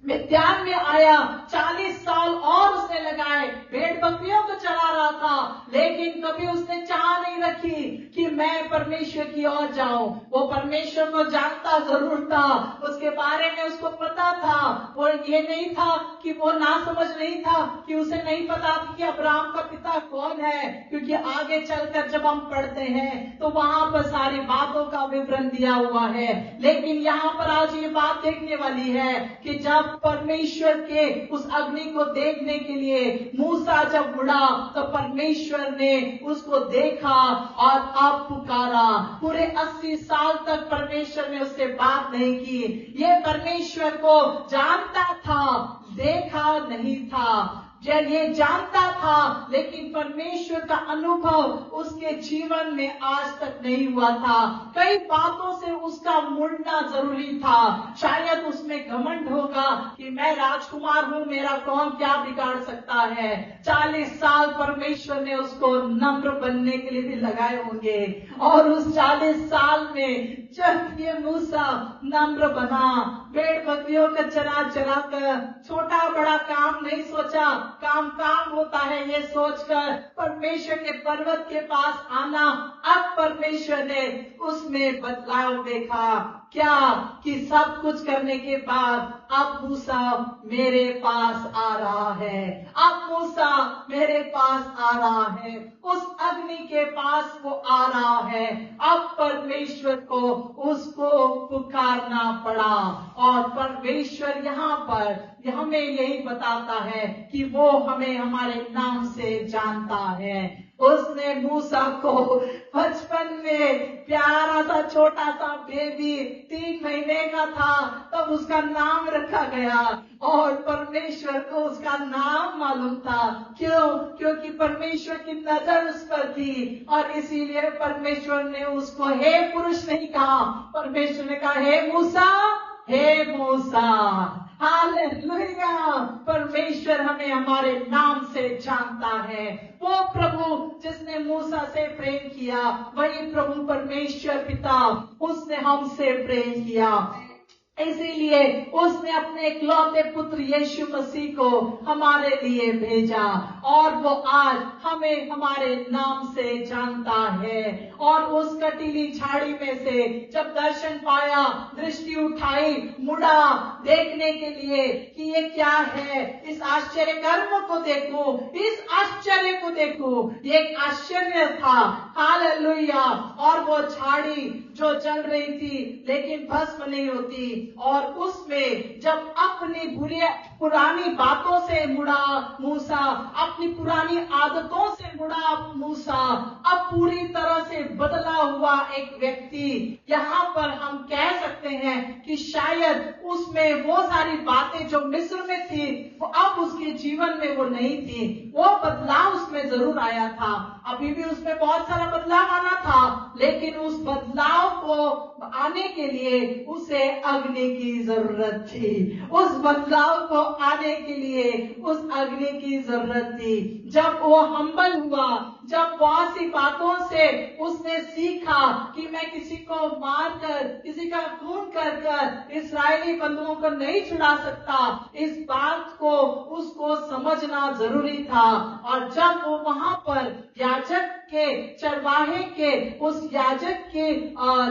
मिद्यान में आया, 40 साल और उसने लगाए, भेड़ बकरियों को चला रहा था, लेकिन कभी उसने चाह नहीं रखी कि मैं परमेश्वर की ओर जाऊं। वो परमेश्वर को जानता जरूर था, उसके बारे में उसको पता था। वो ये नहीं था कि वो ना समझ नहीं था, कि उसे नहीं पता कि अब्राहम का पिता कौन है, क्योंकि आगे चलकर जब हम पढ़ते हैं तो वहां पर सारी बातों का विवरण दिया हुआ है। लेकिन यहाँ पर आज ये बात देखने वाली है कि जब परमेश्वर के उस अग्नि को देखने के लिए मूसा जब उड़ा तो परमेश्वर ने उसको देखा और अब पुकारा। पूरे 80 साल तक परमेश्वर ने उससे बात नहीं की। ये परमेश्वर को जानता था, देखा नहीं था। ये जानता था, लेकिन परमेश्वर का अनुभव उसके जीवन में आज तक नहीं हुआ था। कई बातों से उसका मुड़ना जरूरी था। शायद उसमें घमंड होगा कि मैं राजकुमार हूँ, मेरा कौन क्या बिगाड़ सकता है। 40 साल परमेश्वर ने उसको नम्र बनने के लिए भी लगाए होंगे, और उस 40 साल में जब ये मूसा नम्र बना, भेड़ बकरियों का चरा चरा कर, छोटा बड़ा काम नहीं सोचा, काम होता है ये सोचकर परमेश्वर के पर्वत के पास आना। अब परमेश्वर ने उसमें बदलाव देखा। क्या कि सब कुछ करने के बाद अब मूसा मेरे पास आ रहा है, अब मूसा मेरे पास आ रहा है, उस अग्नि के पास वो आ रहा है। अब परमेश्वर को उसको पुकारना पड़ा, और परमेश्वर यहाँ पर हमें यही बताता है कि वो हमें हमारे नाम से जानता है। उसने मूसा को बचपन में प्यारा सा छोटा सा बेबी 3 महीने का था तब उसका नाम रखा गया, और परमेश्वर को उसका नाम मालूम था। क्यों? क्योंकि परमेश्वर की नजर उस पर थी, और इसीलिए परमेश्वर ने उसको हे पुरुष नहीं कहा, परमेश्वर ने कहा हे मूसा, हे मूसा। हालेलुया! परमेश्वर हमें हमारे नाम से जानता है। वो प्रभु जिसने मूसा से प्रेम किया, वही प्रभु परमेश्वर पिता उसने हमसे प्रेम किया। इसीलिए उसने अपने इकलौते पुत्र यीशु मसीह को हमारे लिए भेजा, और वो आज हमें हमारे नाम से जानता है। और उस कटीली झाड़ी में से जब दर्शन पाया, दृष्टि उठाई, मुड़ा देखने के लिए कि ये क्या है, इस आश्चर्य कर्म को देखो, इस आश्चर्य को देखो। ये एक आश्चर्य था। हालेलुया! और वो झाड़ी जो जल रही थी लेकिन भस्म नहीं होती, और उसमें जब अपनी पुरानी बातों से मुड़ा मूसा, अपनी पुरानी आदतों से मुड़ा मूसा, अब पूरी तरह से बदला हुआ एक व्यक्ति। यहाँ पर हम कह सकते हैं कि शायद उसमें वो सारी बातें जो मिस्र में थी वो अब उसके जीवन में वो नहीं थी। वो बदलाव उसमें जरूर आया था, अभी भी उसमें बहुत सारा बदलाव आना था, लेकिन उस बदलाव को आने के लिए उसे अग्नि की जरूरत थी। उस बदलाव को आने के लिए उस अग्नि की जरूरत थी। जब वो हम्बल हुआ, जब बहुत सी बातों से उसने सीखा कि मैं किसी को मारकर, किसी का खून कर कर इस्राएली बंधुओं को नहीं छुड़ा सकता, इस बात को उसको समझना जरूरी था। और जब वो वहां पर याजक के, चरवाहे के, उस याजक के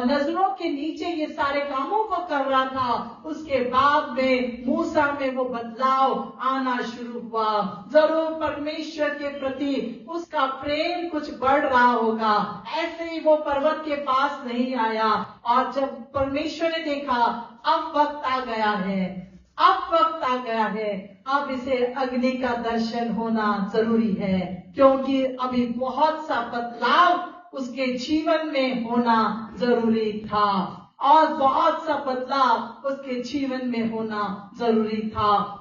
नजरों के नीचे ये सारे कामों को कर रहा था, उसके बाद में मूसा में वो बदलाव आना शुरू हुआ। जरूर परमेश्वर के प्रति उसका प्रेम कुछ बढ़ रहा होगा। ऐसे ही वो पर्वत के पास नहीं आया, और जब परमेश्वर ने देखा अब वक्त आ गया है, अब वक्त आ गया है, अब इसे अग्नि का दर्शन होना जरूरी है, क्योंकि अभी बहुत सा बदलाव उसके जीवन में होना जरूरी था, और बहुत सा बदलाव उसके जीवन में होना जरूरी था।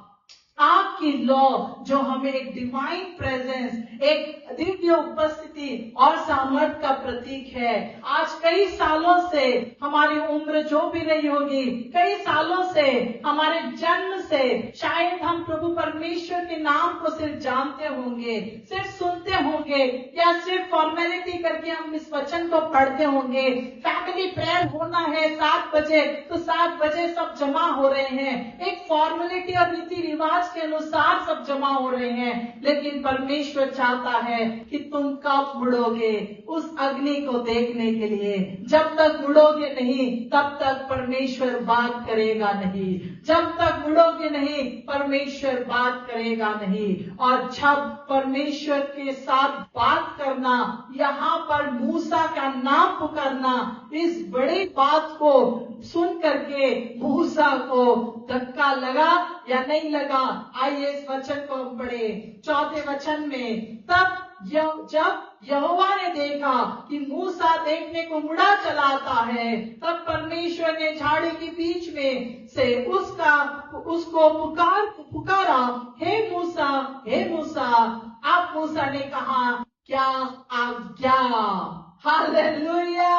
आपकी लॉ जो हमें एक डिवाइन प्रेजेंस, एक दिव्य उपस्थिति और सामर्थ का प्रतीक है। आज कई सालों से हमारी उम्र जो भी रही होगी, कई सालों से, हमारे जन्म से शायद हम प्रभु परमेश्वर के नाम को सिर्फ जानते होंगे, सिर्फ सुनते होंगे, या सिर्फ फॉर्मेलिटी करके हम इस वचन को पढ़ते होंगे। फैमिली प्रेयर होना है 7 बजे, तो 7 बजे सब जमा हो रहे हैं, एक फॉर्मेलिटी और रीति रिवाज के अनुसार सब जमा हो रहे हैं। लेकिन परमेश्वर चाहता है कि तुम कब मुड़ोगे उस अग्नि को देखने के लिए। जब तक मुड़ोगे नहीं तब तक परमेश्वर बात करेगा नहीं, जब तक मुड़ोगे नहीं परमेश्वर बात करेगा नहीं। और जब परमेश्वर के साथ बात करना, यहाँ पर मूसा का नाम पुकारना, इस बड़ी बात को सुन करके मूसा को धक्का लगा या नहीं लगा? आइए इस वचन को हम पढ़े 4 वचन में। तब जब यहोवा ने देखा कि मूसा देखने को मुड़ा चलाता है, तब परमेश्वर ने झाड़ी के बीच में से उसको पुकारा, हे मूसा, हे मूसा। अब मूसा ने कहा, क्या आज्ञा? हालेलुया।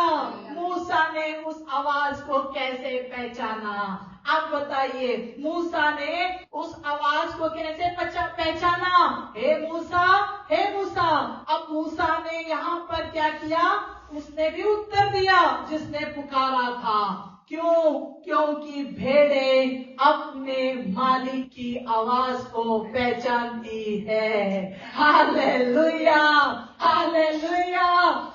मूसा ने उस आवाज को कैसे पहचाना? आप बताइए, मूसा ने उस आवाज को कैसे पहचाना? हे मूसा, हे मूसा। अब मूसा ने यहाँ पर क्या किया? उसने भी उत्तर दिया जिसने पुकारा था। क्यों? क्योंकि भेड़ें अपने मालिक की आवाज को पहचानती है। Hallelujah, hallelujah.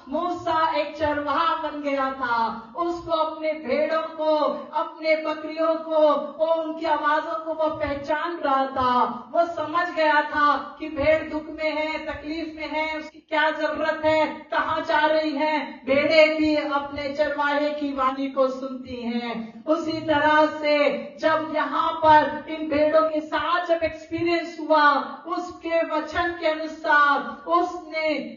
मूसा एक चरवाहा बन गया था, उसको अपने भेड़ों को, अपने बकरियों को, उनकी आवाजों को वो पहचान रहा था। वो समझ गया था कि भेड़ दुख में है, तकलीफ में है, उसकी क्या जरूरत है, कहाँ जा रही है। भेड़ें भी अपने चरवाहे की वाणी को सुनती हैं। उसी तरह से जब यहाँ पर इन भेड़ों के साथ जब एक्सपीरियंस हुआ, उसके वचन के अनुसार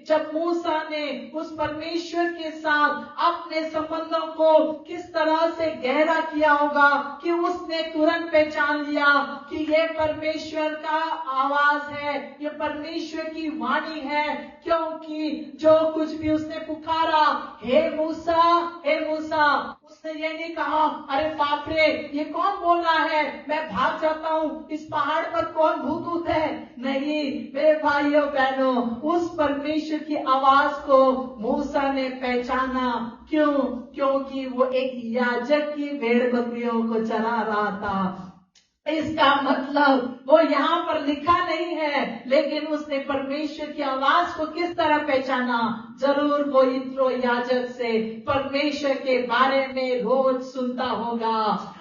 जब मूसा ने उस परमेश्वर के साथ अपने संबंधों को किस तरह से गहरा किया होगा कि उसने तुरंत पहचान लिया कि ये परमेश्वर का आवाज है, ये परमेश्वर की वाणी है। क्योंकि जो कुछ भी उसने पुकारा, हे मूसा, हे मूसा, उसने ये नहीं कहा, अरे बाप रे, ये कौन बोल रहा है, मैं भाग जाता हूँ, इस पहाड़ पर कौन भूत है। नहीं मेरे भाइयों बहनों, उस परमेश्वर की आवाज को मूसा ने पहचाना। क्यों? क्योंकि वो एक याजक की भेड़ बकरियों को चरा रहा था। इसका मतलब वो यहाँ पर लिखा नहीं है, लेकिन उसने परमेश्वर की आवाज को किस तरह पहचाना? जरूर वो इत्रो याजक से परमेश्वर के बारे में रोज सुनता होगा,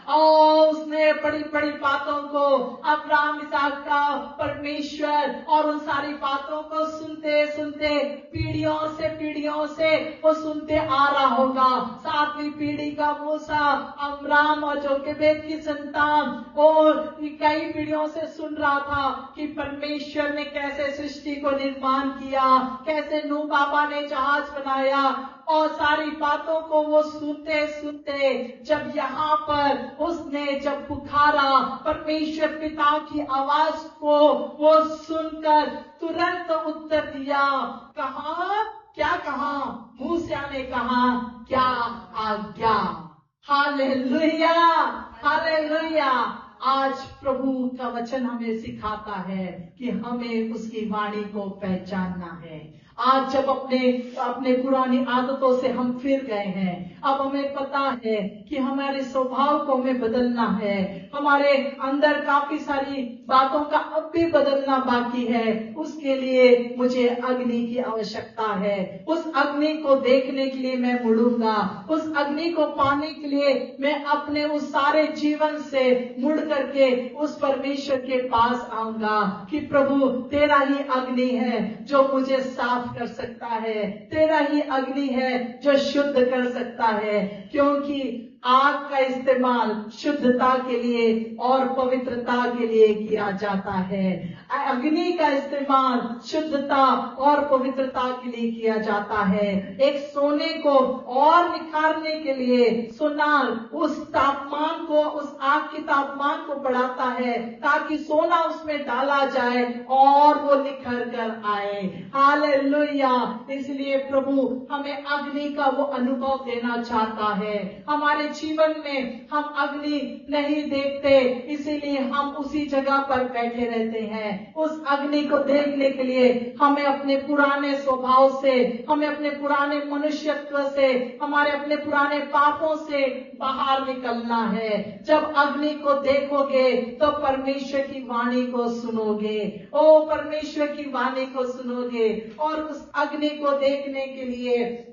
और उसने बड़ी बड़ी बातों को, अब्राहम इसहाक का परमेश्वर, और उन सारी बातों को सुनते सुनते पीढ़ियों से वो सुनते आ रहा होगा। 7वीं पीढ़ी का मूसा, अब्राहम और जोकेबेद की संतान, और कई पीढ़ियों से सुन रहा था कि परमेश्वर ने कैसे सृष्टि को निर्माण किया, कैसे नूह बाबा ने जहाज बनाया, और सारी बातों को वो सुनते सुनते जब यहाँ पर उसने जब पुकारा परमेश्वर पिता की आवाज को, वो सुनकर तुरंत उत्तर दिया। कहा? क्या कहा? मूसा ने कहा, क्या आज्ञा? Hallelujah, hallelujah. आज प्रभु का वचन हमें सिखाता है कि हमें उसकी वाणी को पहचानना है। आज जब अपने पुरानी आदतों से हम फिर गए हैं, अब हमें पता है कि हमारे स्वभाव को हमें बदलना है। हमारे अंदर काफी सारी बातों का अब भी बदलना बाकी है। उसके लिए मुझे अग्नि की आवश्यकता है। उस अग्नि को देखने के लिए मैं मुड़ूंगा, उस अग्नि को पाने के लिए मैं अपने उस सारे जीवन से मुड़ करके उस परमेश्वर के पास आऊंगा कि प्रभु तेरा ही अग्नि है जो मुझे साफ कर सकता है, तेरा ही अग्नि है जो शुद्ध कर सकता है। क्योंकि आग का इस्तेमाल शुद्धता के लिए और पवित्रता के लिए किया जाता है। अग्नि का इस्तेमाल शुद्धता और पवित्रता के लिए किया जाता है। एक सोने को और निखारने के लिए सुनार उस तापमान को, उस आग के तापमान को बढ़ाता है ताकि सोना उसमें डाला जाए और वो निखर कर आए। हालेलुया। इसलिए प्रभु हमें अग्नि का वो अनुभव देना चाहता है। हमारे जीवन में हम अग्नि नहीं देखते, इसीलिए हम उसी जगह पर बैठे रहते हैं। उस अग्नि को देखने के लिए हमें अपने पुराने स्वभाव से, हमें अपने पुराने मनुष्यत्व से, हमारे अपने पुराने पापों से बाहर निकलना है। जब अग्नि को देखोगे तो परमेश्वर की वाणी को सुनोगे, ओ परमेश्वर की वाणी को सुनोगे। और उस अग्नि को देखने के लिए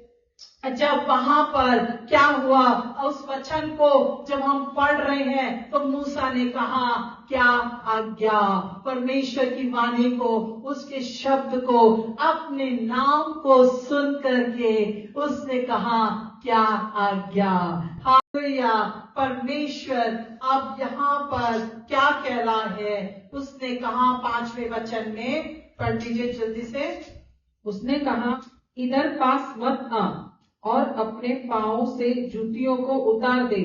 जब वहां पर क्या हुआ, उस वचन को जब हम पढ़ रहे हैं तो मूसा ने कहा क्या आज्ञा, परमेश्वर की वाणी को, उसके शब्द को, अपने नाम को सुन करके उसने कहा क्या आज्ञा। हालेलुया। परमेश्वर अब यहाँ पर क्या कह रहा है, उसने कहा 5वें वचन में, पढ़ लीजिए जल्दी से। उसने कहा इधर पास मत आ और अपने पांवों से जूतियों को उतार दे,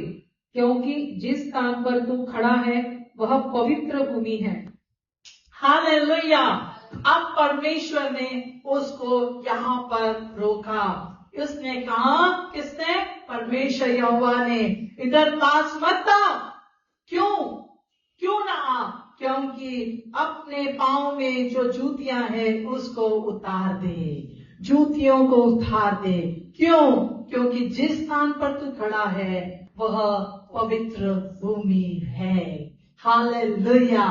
क्योंकि जिस स्थान पर तू खड़ा है वह पवित्र भूमि है। हालेलुया। अब परमेश्वर ने उसको यहाँ पर रोका। उसने कहा, किसने? परमेश्वर यहोवा ने, इधर पास मत आ। क्यों ना आ? क्योंकि अपने पांव में जो जूतियां हैं उसको उतार दे, जूतियों को उतार दे। क्यों? क्योंकि जिस स्थान पर तू खड़ा है वह पवित्र भूमि है। हालेलुया।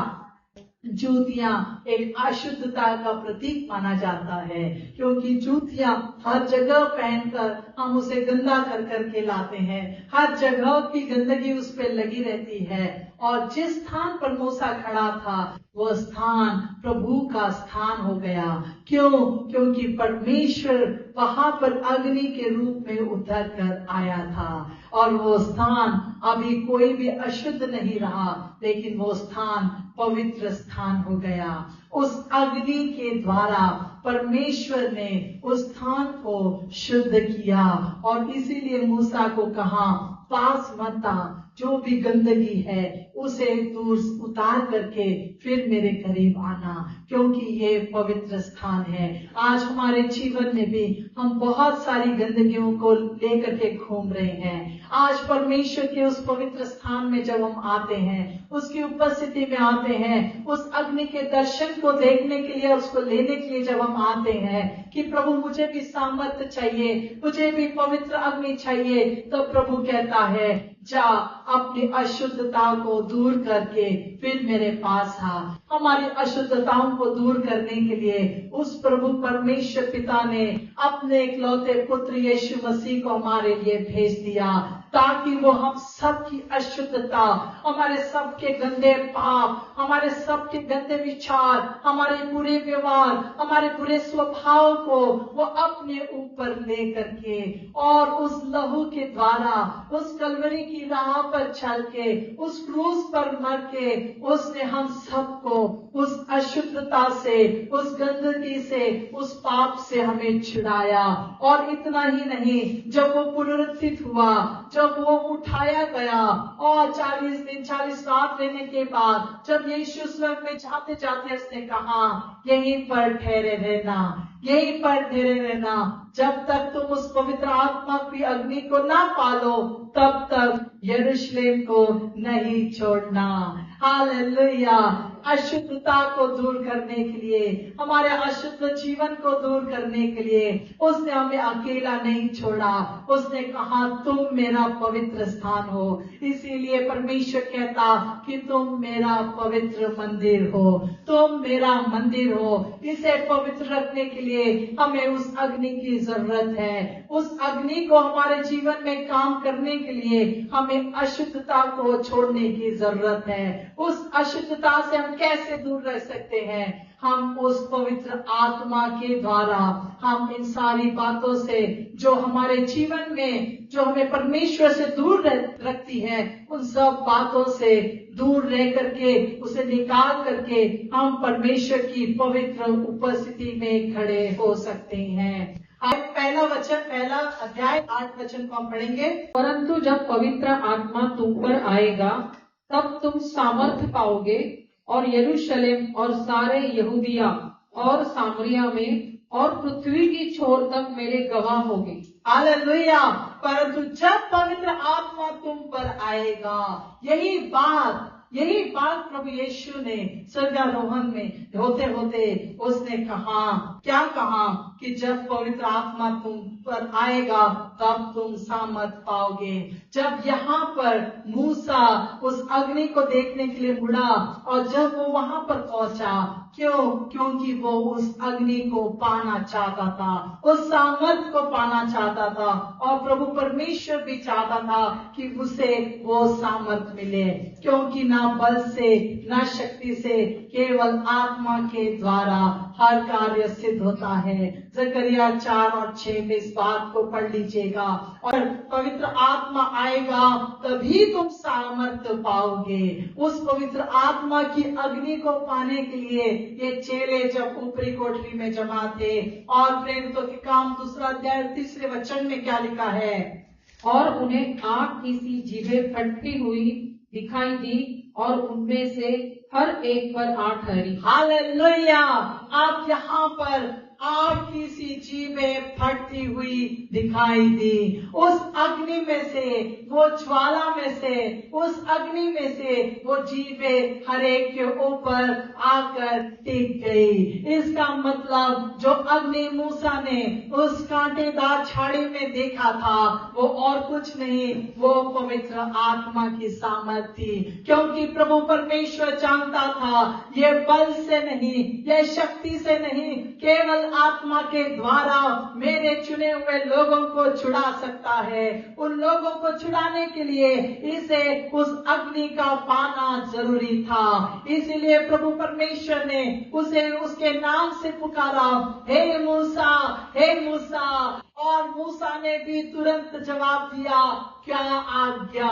जूतियां एक अशुद्धता का प्रतीक माना जाता है, क्योंकि जूतियां हर जगह पहनकर हम उसे गंदा कर करके लाते हैं, हर जगह की गंदगी उस पर लगी रहती है। और जिस स्थान पर मूसा खड़ा था वह स्थान प्रभु का स्थान हो गया। क्यों? क्योंकि परमेश्वर वहां पर अग्नि के रूप में उतर कर आया था, और वो स्थान अभी कोई भी अशुद्ध नहीं रहा, लेकिन वो स्थान पवित्र स्थान हो गया। उस अग्नि के द्वारा परमेश्वर ने उस स्थान को शुद्ध किया, और इसीलिए मूसा को कहा पास मत आ, जो भी गंदगी है उसे दूर उतार करके फिर मेरे करीब आना, क्योंकि ये पवित्र स्थान है। आज हमारे जीवन में भी हम बहुत सारी गंदगियों को लेकर के घूम रहे हैं। आज परमेश्वर के उस पवित्र स्थान में जब हम आते हैं, उसकी उपस्थिति में आते हैं, उस अग्नि के दर्शन को देखने के लिए, उसको लेने के लिए जब हम आते हैं कि प्रभु मुझे भी सामर्थ्य चाहिए, मुझे भी पवित्र अग्नि चाहिए, तो प्रभु कहता है जा अपनी अशुद्धता को दूर करके फिर मेरे पास आ। हमारी अशुद्धताओं को दूर करने के लिए उस प्रभु परमेश्वर पिता ने अपने इकलौते पुत्र यीशु मसीह को हमारे लिए भेज दिया, ताकि वो हम सबकी अशुद्धता, हमारे सबके गंदे पाप, हमारे सबके गंदे विचार, हमारे बुरे व्यवहार, हमारे बुरे स्वभाव को वो अपने ऊपर ले करके, और उस लहू के द्वारा, उस कलवरी की राह पर चल के, उस क्रूस पर मर के उसने हम सबको उस अशुद्धता से, उस गंदगी से, उस पाप से हमें छुड़ाया। और इतना ही नहीं, जब वो पुनरुत्थित हुआ, जब वो उठाया गया, और 40 दिन 40 रात रहने के बाद जब यीशु स्वर्ग में जाते जाते उसने कहा यहीं पर ठहरे रहना, यहीं पर ठहरे रहना, जब तक तुम उस पवित्र आत्मा की अग्नि को ना पालो तब तक यरूशलेम को नहीं छोड़ना। हालेलुया। अशुद्धता को दूर करने के लिए, हमारे अशुद्ध जीवन को दूर करने के लिए उसने हमें अकेला नहीं छोड़ा। उसने कहा तुम मेरा पवित्र स्थान हो। इसीलिए परमेश्वर कहता कि तुम मेरा पवित्र मंदिर हो, तुम मेरा मंदिर हो। इसे पवित्र रखने के लिए हमें उस अग्नि की जरूरत है। उस अग्नि को हमारे जीवन में काम करने के लिए हमें अशुद्धता को छोड़ने की जरूरत है। उस अशुद्धता से हम कैसे दूर रह सकते हैं? हम उस पवित्र आत्मा के द्वारा, हम इन सारी बातों से जो हमारे जीवन में, जो हमें परमेश्वर से दूर रखती है, उन सब बातों से दूर रह करके, उसे निकाल करके हम परमेश्वर की पवित्र उपस्थिति में खड़े हो सकते हैं। आज पहला अध्याय 8 वचन को हम पढ़ेंगे। परंतु जब पवित्र आत्मा तुम पर आएगा तब तुम सामर्थ्य पाओगे, और यरूशलेम और सारे यहूदिया और सामरिया में और पृथ्वी की छोर तक मेरे गवाह होगे। हालेलुया। परंतु जब पवित्र आत्मा तुम पर आएगा, यही बात प्रभु यीशु ने स्वर्गारोहण में होते होते उसने कहा, क्या कहा कि जब पवित्र आत्मा तुम पर आएगा तब तुम सामर्थ पाओगे। जब यहाँ पर मूसा उस अग्नि को देखने के लिए मुड़ा और जब वो वहां पर पहुंचा, क्योंकि वो उस अग्नि को पाना चाहता था, उस सामर्थ को पाना चाहता था, और प्रभु परमेश्वर भी चाहता था कि उसे वो सामर्थ मिले, क्योंकि ना बल से ना शक्ति से, केवल आत्मा के द्वारा हर कार्य सिद्ध होता है। जकरिया 4 और 6 में इस बात को पढ़ लीजिएगा। और पवित्र आत्मा आएगा तभी तुम सामर्थ पाओगे। उस पवित्र आत्मा की अग्नि को पाने के लिए ये चेले जब ऊपरी कोठरी में जमा थे, और प्रेरितों के काम 2 अध्याय 3 वचन में क्या लिखा है, और उन्हें आग की सी जीभें फटती हुई दिखाई दी और उनमें से हर एक पर आग ठहरी। हालेलुया। आप यहाँ पर आग की सी जीभें फटती हुई दिखाई दी। उस अग्नि में से, वो ज्वाला में से, उस अग्नि में से वो जीभें हर एक के ऊपर आकर टिक गई। इसका मतलब जो अग्नि मूसा ने उस कांटेदार झाड़ी में देखा था, वो और कुछ नहीं, वो पवित्र आत्मा की सामर्थ थी। क्योंकि प्रभु परमेश्वर जानता था ये बल से नहीं, ये शक्ति से नहीं, केवल आत्मा के द्वारा मेरे चुने हुए लोगों को छुड़ा सकता है। उन लोगों को छुड़ाने के लिए इसे उस अग्नि का पाना जरूरी था। इसीलिए प्रभु परमेश्वर ने उसे उसके नाम से पुकारा, हे मूसा, हे मूसा। और मूसा ने भी तुरंत जवाब दिया, क्या आज्ञा।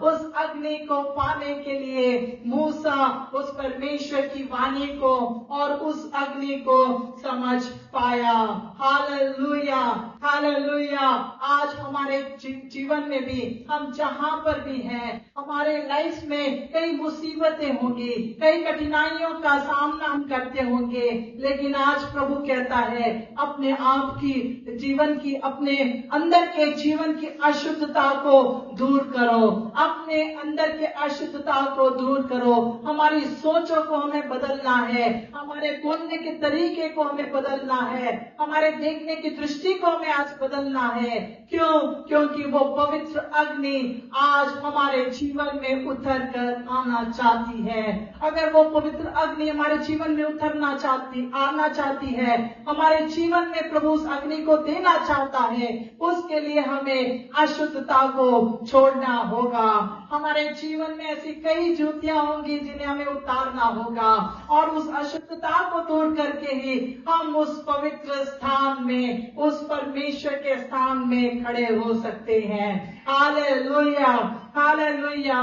उस अग्नि को पाने के लिए मूसा उस परमेश्वर की वाणी को और उस अग्नि को समझ पाया। Hallelujah, hallelujah. आज हमारे जीवन में भी, हम जहां पर भी हैं, हमारे लाइफ में कई मुसीबतें होंगी, कई कठिनाइयों का सामना हम करते होंगे, लेकिन आज प्रभु कहता है अपने आप की जीवन की, अपने अंदर के जीवन की अशुद्धता को दूर करो, अपने अंदर के अशुद्धता को दूर करो। हमारी सोचों को हमें बदलना है, हमारे बोलने के तरीके को हमें बदलना है, हमारे देखने की दृष्टि को हमें आज बदलना है। क्यों? क्योंकि वो पवित्र अग्नि आज हमारे जीवन में उतर कर आना चाहती है। अगर वो पवित्र अग्नि हमारे जीवन में आना चाहती है, हमारे जीवन में प्रभु उस अग्नि को देना चाहता है, उसके लिए हमें अशुद्धता को छोड़ना होगा। हमारे जीवन में ऐसी कई ज्योतियां होंगी जिन्हें हमें उतारना होगा, और उस अशुद्धता को दूर करके ही हम उस पवित्र स्थान में, उस परमेश्वर के स्थान में खड़े हो सकते हैं। Hallelujah, hallelujah.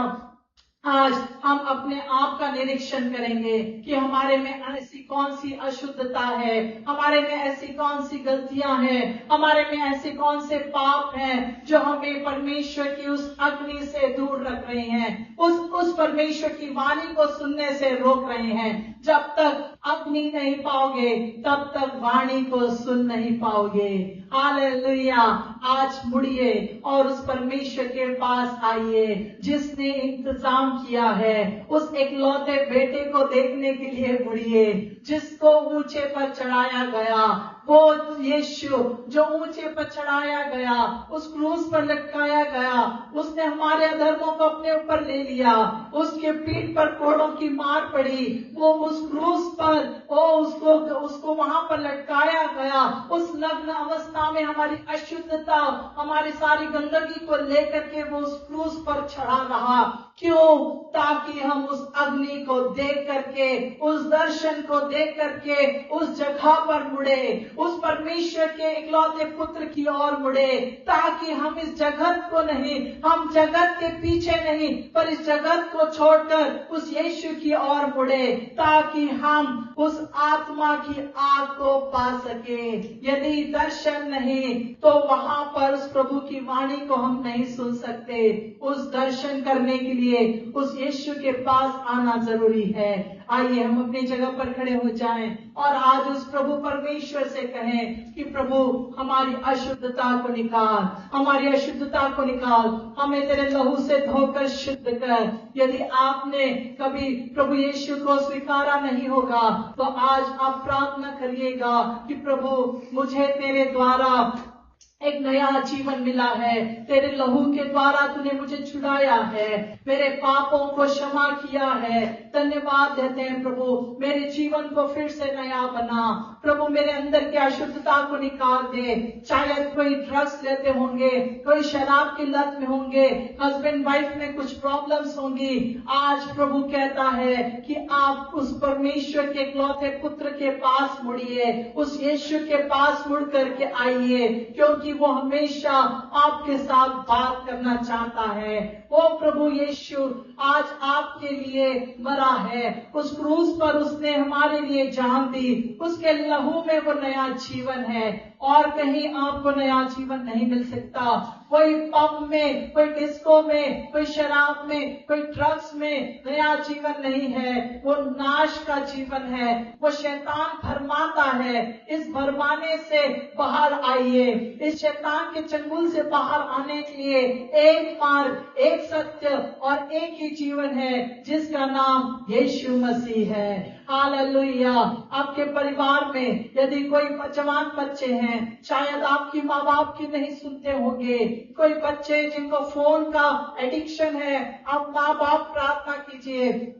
आज हम अपने आप का निरीक्षण करेंगे कि हमारे में ऐसी कौन सी अशुद्धता है, हमारे में ऐसी कौन सी गलतियां हैं, हमारे में ऐसे कौन से पाप हैं जो हमें परमेश्वर की उस अग्नि से दूर रख रहे हैं, उस परमेश्वर की वाणी को सुनने से रोक रहे हैं। जब तक अग्नि नहीं पाओगे तब तक वाणी को सुन नहीं पाओगे। हालेलुया। आज मुड़िए और उस परमेश्वर के पास आइए जिसने इंतजाम किया है, उस एकलौते बेटे को देखने के लिए मुड़िए जिसको ऊंचे पर चढ़ाया गया। वो यीशु जो ऊंचे पर चढ़ाया गया, उस क्रूस पर लटकाया गया, उसने हमारे अधर्मों को अपने ऊपर ले लिया, उसके पीठ पर कोड़ों की मार पड़ी, वो उस क्रूस पर उसको वहां पर लटकाया गया। उस नग्न अवस्था में हमारी अशुद्धता, हमारी सारी गंदगी को लेकर के वो उस क्रूस पर चढ़ा रहा। क्यों? ताकि हम उस अग्नि को देख करके, उस दर्शन को देख करके उस जगह पर मुड़े, उस परमेश्वर के इकलौते पुत्र की ओर मुड़े, ताकि हम इस जगत को नहीं, हम जगत के पीछे नहीं, पर इस जगत को छोड़कर उस यीशु की ओर मुड़े, ताकि हम उस आत्मा की आग को पा सके। यदि दर्शन नहीं तो वहां पर उस प्रभु की वाणी को हम नहीं सुन सकते। उस दर्शन करने के लिए उस यीशु के पास आना जरूरी है। आइए हम अपनी जगह पर खड़े हो जाएं और आज उस प्रभु परमेश्वर से कहें कि प्रभु हमारी अशुद्धता को निकाल, हमारी अशुद्धता को निकाल, हमें तेरे लहू से धोकर शुद्ध कर। यदि आपने कभी प्रभु यीशु को स्वीकारा नहीं होगा तो आज आप प्रार्थना करिएगा कि प्रभु मुझे तेरे द्वारा एक नया जीवन मिला है, तेरे लहू के द्वारा तूने मुझे छुड़ाया है, मेरे पापों को क्षमा किया है। धन्यवाद देते हैं प्रभु, मेरे जीवन को फिर से नया बना। प्रभु मेरे अंदर की अशुद्धता को निकाल दे। शायद कोई ड्रग्स लेते होंगे, कोई शराब की लत में होंगे, हस्बैंड वाइफ में कुछ प्रॉब्लम्स होंगी। आज प्रभु कहता है कि आप उस परमेश्वर के इकलौते पुत्र के पास मुड़िए, उस यीशु के पास मुड़ करके आइए, क्योंकि वो हमेशा आपके साथ बात करना चाहता है। वो प्रभु यीशु आज आपके लिए मरा है, उस क्रूस पर उसने हमारे लिए जान दी, उसके लहू में वो नया जीवन है और कहीं आपको नया जीवन नहीं मिल सकता। कोई पब में, कोई डिस्को में, कोई शराब में, कोई ड्रग्स में नया जीवन नहीं है, वो नाश का जीवन है, वो शैतान भरमाता है। इस भरमाने से बाहर आइए, इस शैतान के चंगुल से बाहर आने के लिए एक मार्ग, एक सत्य और एक ही जीवन है जिसका नाम यीशु मसीह है। हालेलुया। आपके परिवार में यदि कोई जवान बच्चे हैं, शायद आपकी माँ बाप की नहीं सुनते होंगे, कोई बच्चे जिनको फोन का एडिक्शन है, आप माँ बाप प्रार्थना कीजिए।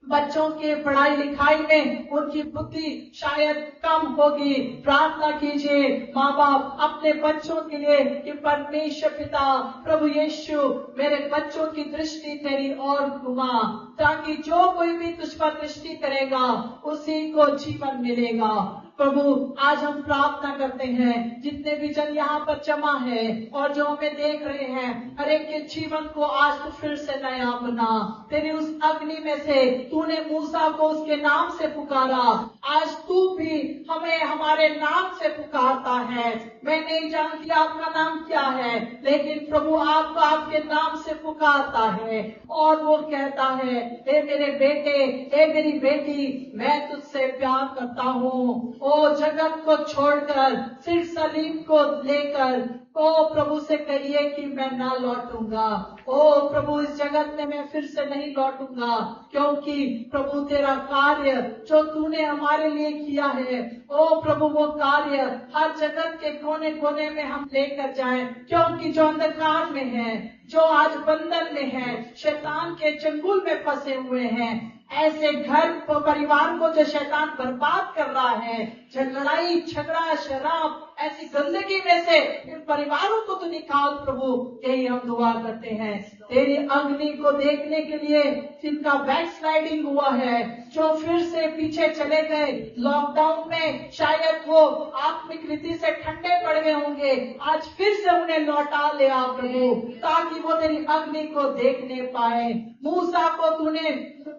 बच्चों के पढ़ाई लिखाई में उनकी बुद्धि शायद कम होगी, प्रार्थना कीजिए माँ बाप अपने बच्चों के लिए कि परमेश्वर पिता प्रभु यीशु मेरे बच्चों की दृष्टि तेरी ओर घुमा, ताकि जो कोई भी तुझ पर दृष्टि करेगा उसी को जीवन मिलेगा। प्रभु आज हम प्रार्थना करते हैं, जितने भी जन यहाँ पर जमा है और जो हमें देख रहे हैं, हर एक के जीवन को आज तू फिर से नया बना। तेरी उस अग्नि में से तूने मूसा को उसके नाम से पुकारा, आज तू भी हमें हमारे नाम से पुकारता है। मैं नहीं जानती आपका नाम क्या है, लेकिन प्रभु आपको आपके नाम से पुकारता है और वो कहता है, हे मेरे बेटे, हे मेरी बेटी, मैं तुझसे प्यार करता हूँ। ओ जगत को छोड़कर, सिर्फ सलीब को लेकर ओ प्रभु से कहिए कि मैं ना लौटूंगा। ओ प्रभु इस जगत में मैं फिर से नहीं लौटूंगा, क्योंकि प्रभु तेरा कार्य जो तूने हमारे लिए किया है, ओ प्रभु वो कार्य हर जगत के कोने कोने में हम लेकर जाएं, क्योंकि जो अंधकार में है, जो आज बंधन में है, शैतान के चंगुल में फंसे हुए हैं, ऐसे घर परिवार को जो शैतान बर्बाद कर रहा है, लड़ाई झगड़ा शराब ऐसी गंदगी में से इन परिवारों को तो निकाल प्रभु, यही हम दुआ करते हैं। तेरी अग्नि को देखने के लिए जिनका बैकस्लाइडिंग हुआ है, जो फिर से पीछे चले गए लॉकडाउन में, शायद वो आत्मिक रीति से ठंडे पड़ गए होंगे, आज फिर से उन्हें लौटा ले आ प्रभु, ताकि वो तेरी अग्नि को देखने पाए। मूसा को तूने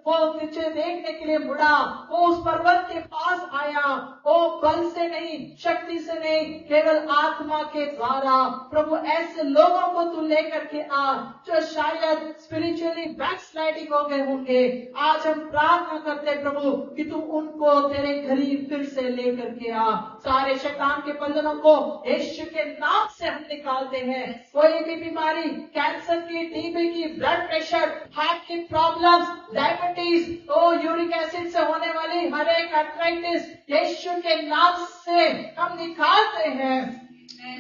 वो तुझे देखने के लिए मुड़ा, वो उस पर्वत के पास आया, वो बल से नहीं, शक्ति से नहीं, केवल आत्मा के द्वारा। प्रभु ऐसे लोगों को तू लेकर के आ जो शायद स्पिरिचुअली बैकस्लाइडिंग हो गए होंगे, आज हम प्रार्थना करते प्रभु कि तू उनको तेरे करीब फिर से लेकर के आ। सारे शैतान के बंधनों को यीशु के नाम से हम निकालते हैं। कोई भी बीमारी, कैंसर की, टीबी की, ब्लड प्रेशर, हार्ट की प्रॉब्लम्स, डायबिटीज, तो यूरिक एसिड से होने वाली हर एक आर्थराइटिस, यीशु के नाम से हम निकालते हैं,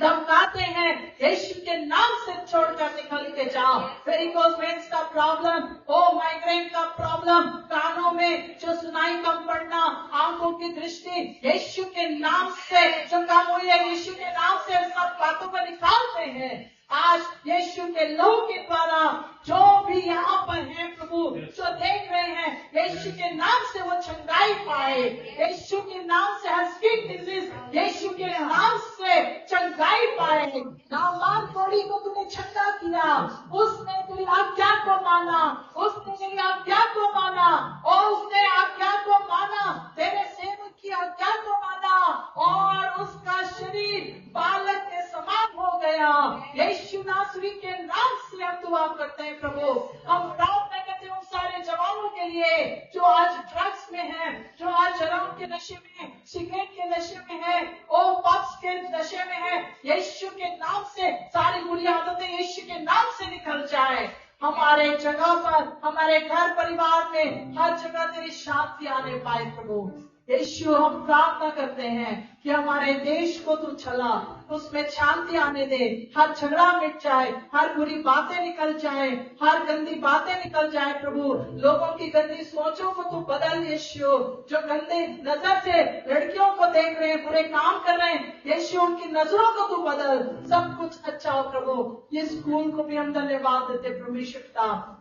धमकाते हैं, यीशु के नाम से छोड़कर निकल के जाओ। वेरिकोस वेन्स का प्रॉब्लम, माइग्रेन का प्रॉब्लम, कानों में जो सुनाई कम पड़ना, आंखों की दृष्टि, यीशु के नाम से जो कम हुई है, यीशु के नाम से सब बातों को निकालते हैं। आज यीशु के लहू के द्वारा जो भी यहाँ पर है प्रभु, जो देख रहे हैं, यीशु के नाम से वो चंगाई पाए, यीशु के नाम से हर स्किन डिजीज, यीशु के नाम से चंगाई पाए। नामान कोड़ी को तूने चंगा किया, उसने तेरी आज्ञा को माना, उसने तेरी आज्ञा को माना और उसने आज्ञा को माना, तेरे सेवक की आज्ञा को माना और उसका शरीर बालक के समान हो गया। हालेलुया। यीशु नासरी के नाम से हम दुआ करते हैं प्रभु। हम प्रार्थना करते हैं उन सारे जवानों के लिए जो आज ड्रग्स में है, जो आज शराब के नशे में, सिगरेट के नशे में है, ओ पब्स के नशे में है। यीशु के नाम से सारी बुरी आदतें यीशु के नाम से निकल जाए। हमारे जगह पर, हमारे घर परिवार में हर जगह तेरी शांति आने पाए प्रभु। यीशु हम प्रार्थना करते हैं कि हमारे देश को तू चला, उसमें शांति आने दे, हर झगड़ा मिट जाए, हर बुरी बातें निकल जाए, हर गंदी बातें निकल जाए प्रभु। लोगों की गंदी सोचों को तू बदल यीशु। जो गंदे नजर से लड़कियों को देख रहे हैं, बुरे काम कर रहे हैं, यीशु उनकी नजरों को तू बदल, सब कुछ अच्छा हो प्रभु। ये स्कूल को भी हम धन्यवाद देते प्रभु यीशु पिता।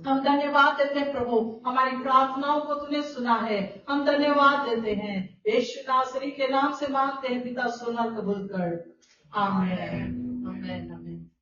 हम धन्यवाद देते हैं प्रभु, हमारी प्रार्थनाओं को तूने सुना है, हम धन्यवाद देते हैं। यीशु नासरी के नाम से मांगते हैं पिता, सुना कबूल कर। आमीन आमीन आमीन।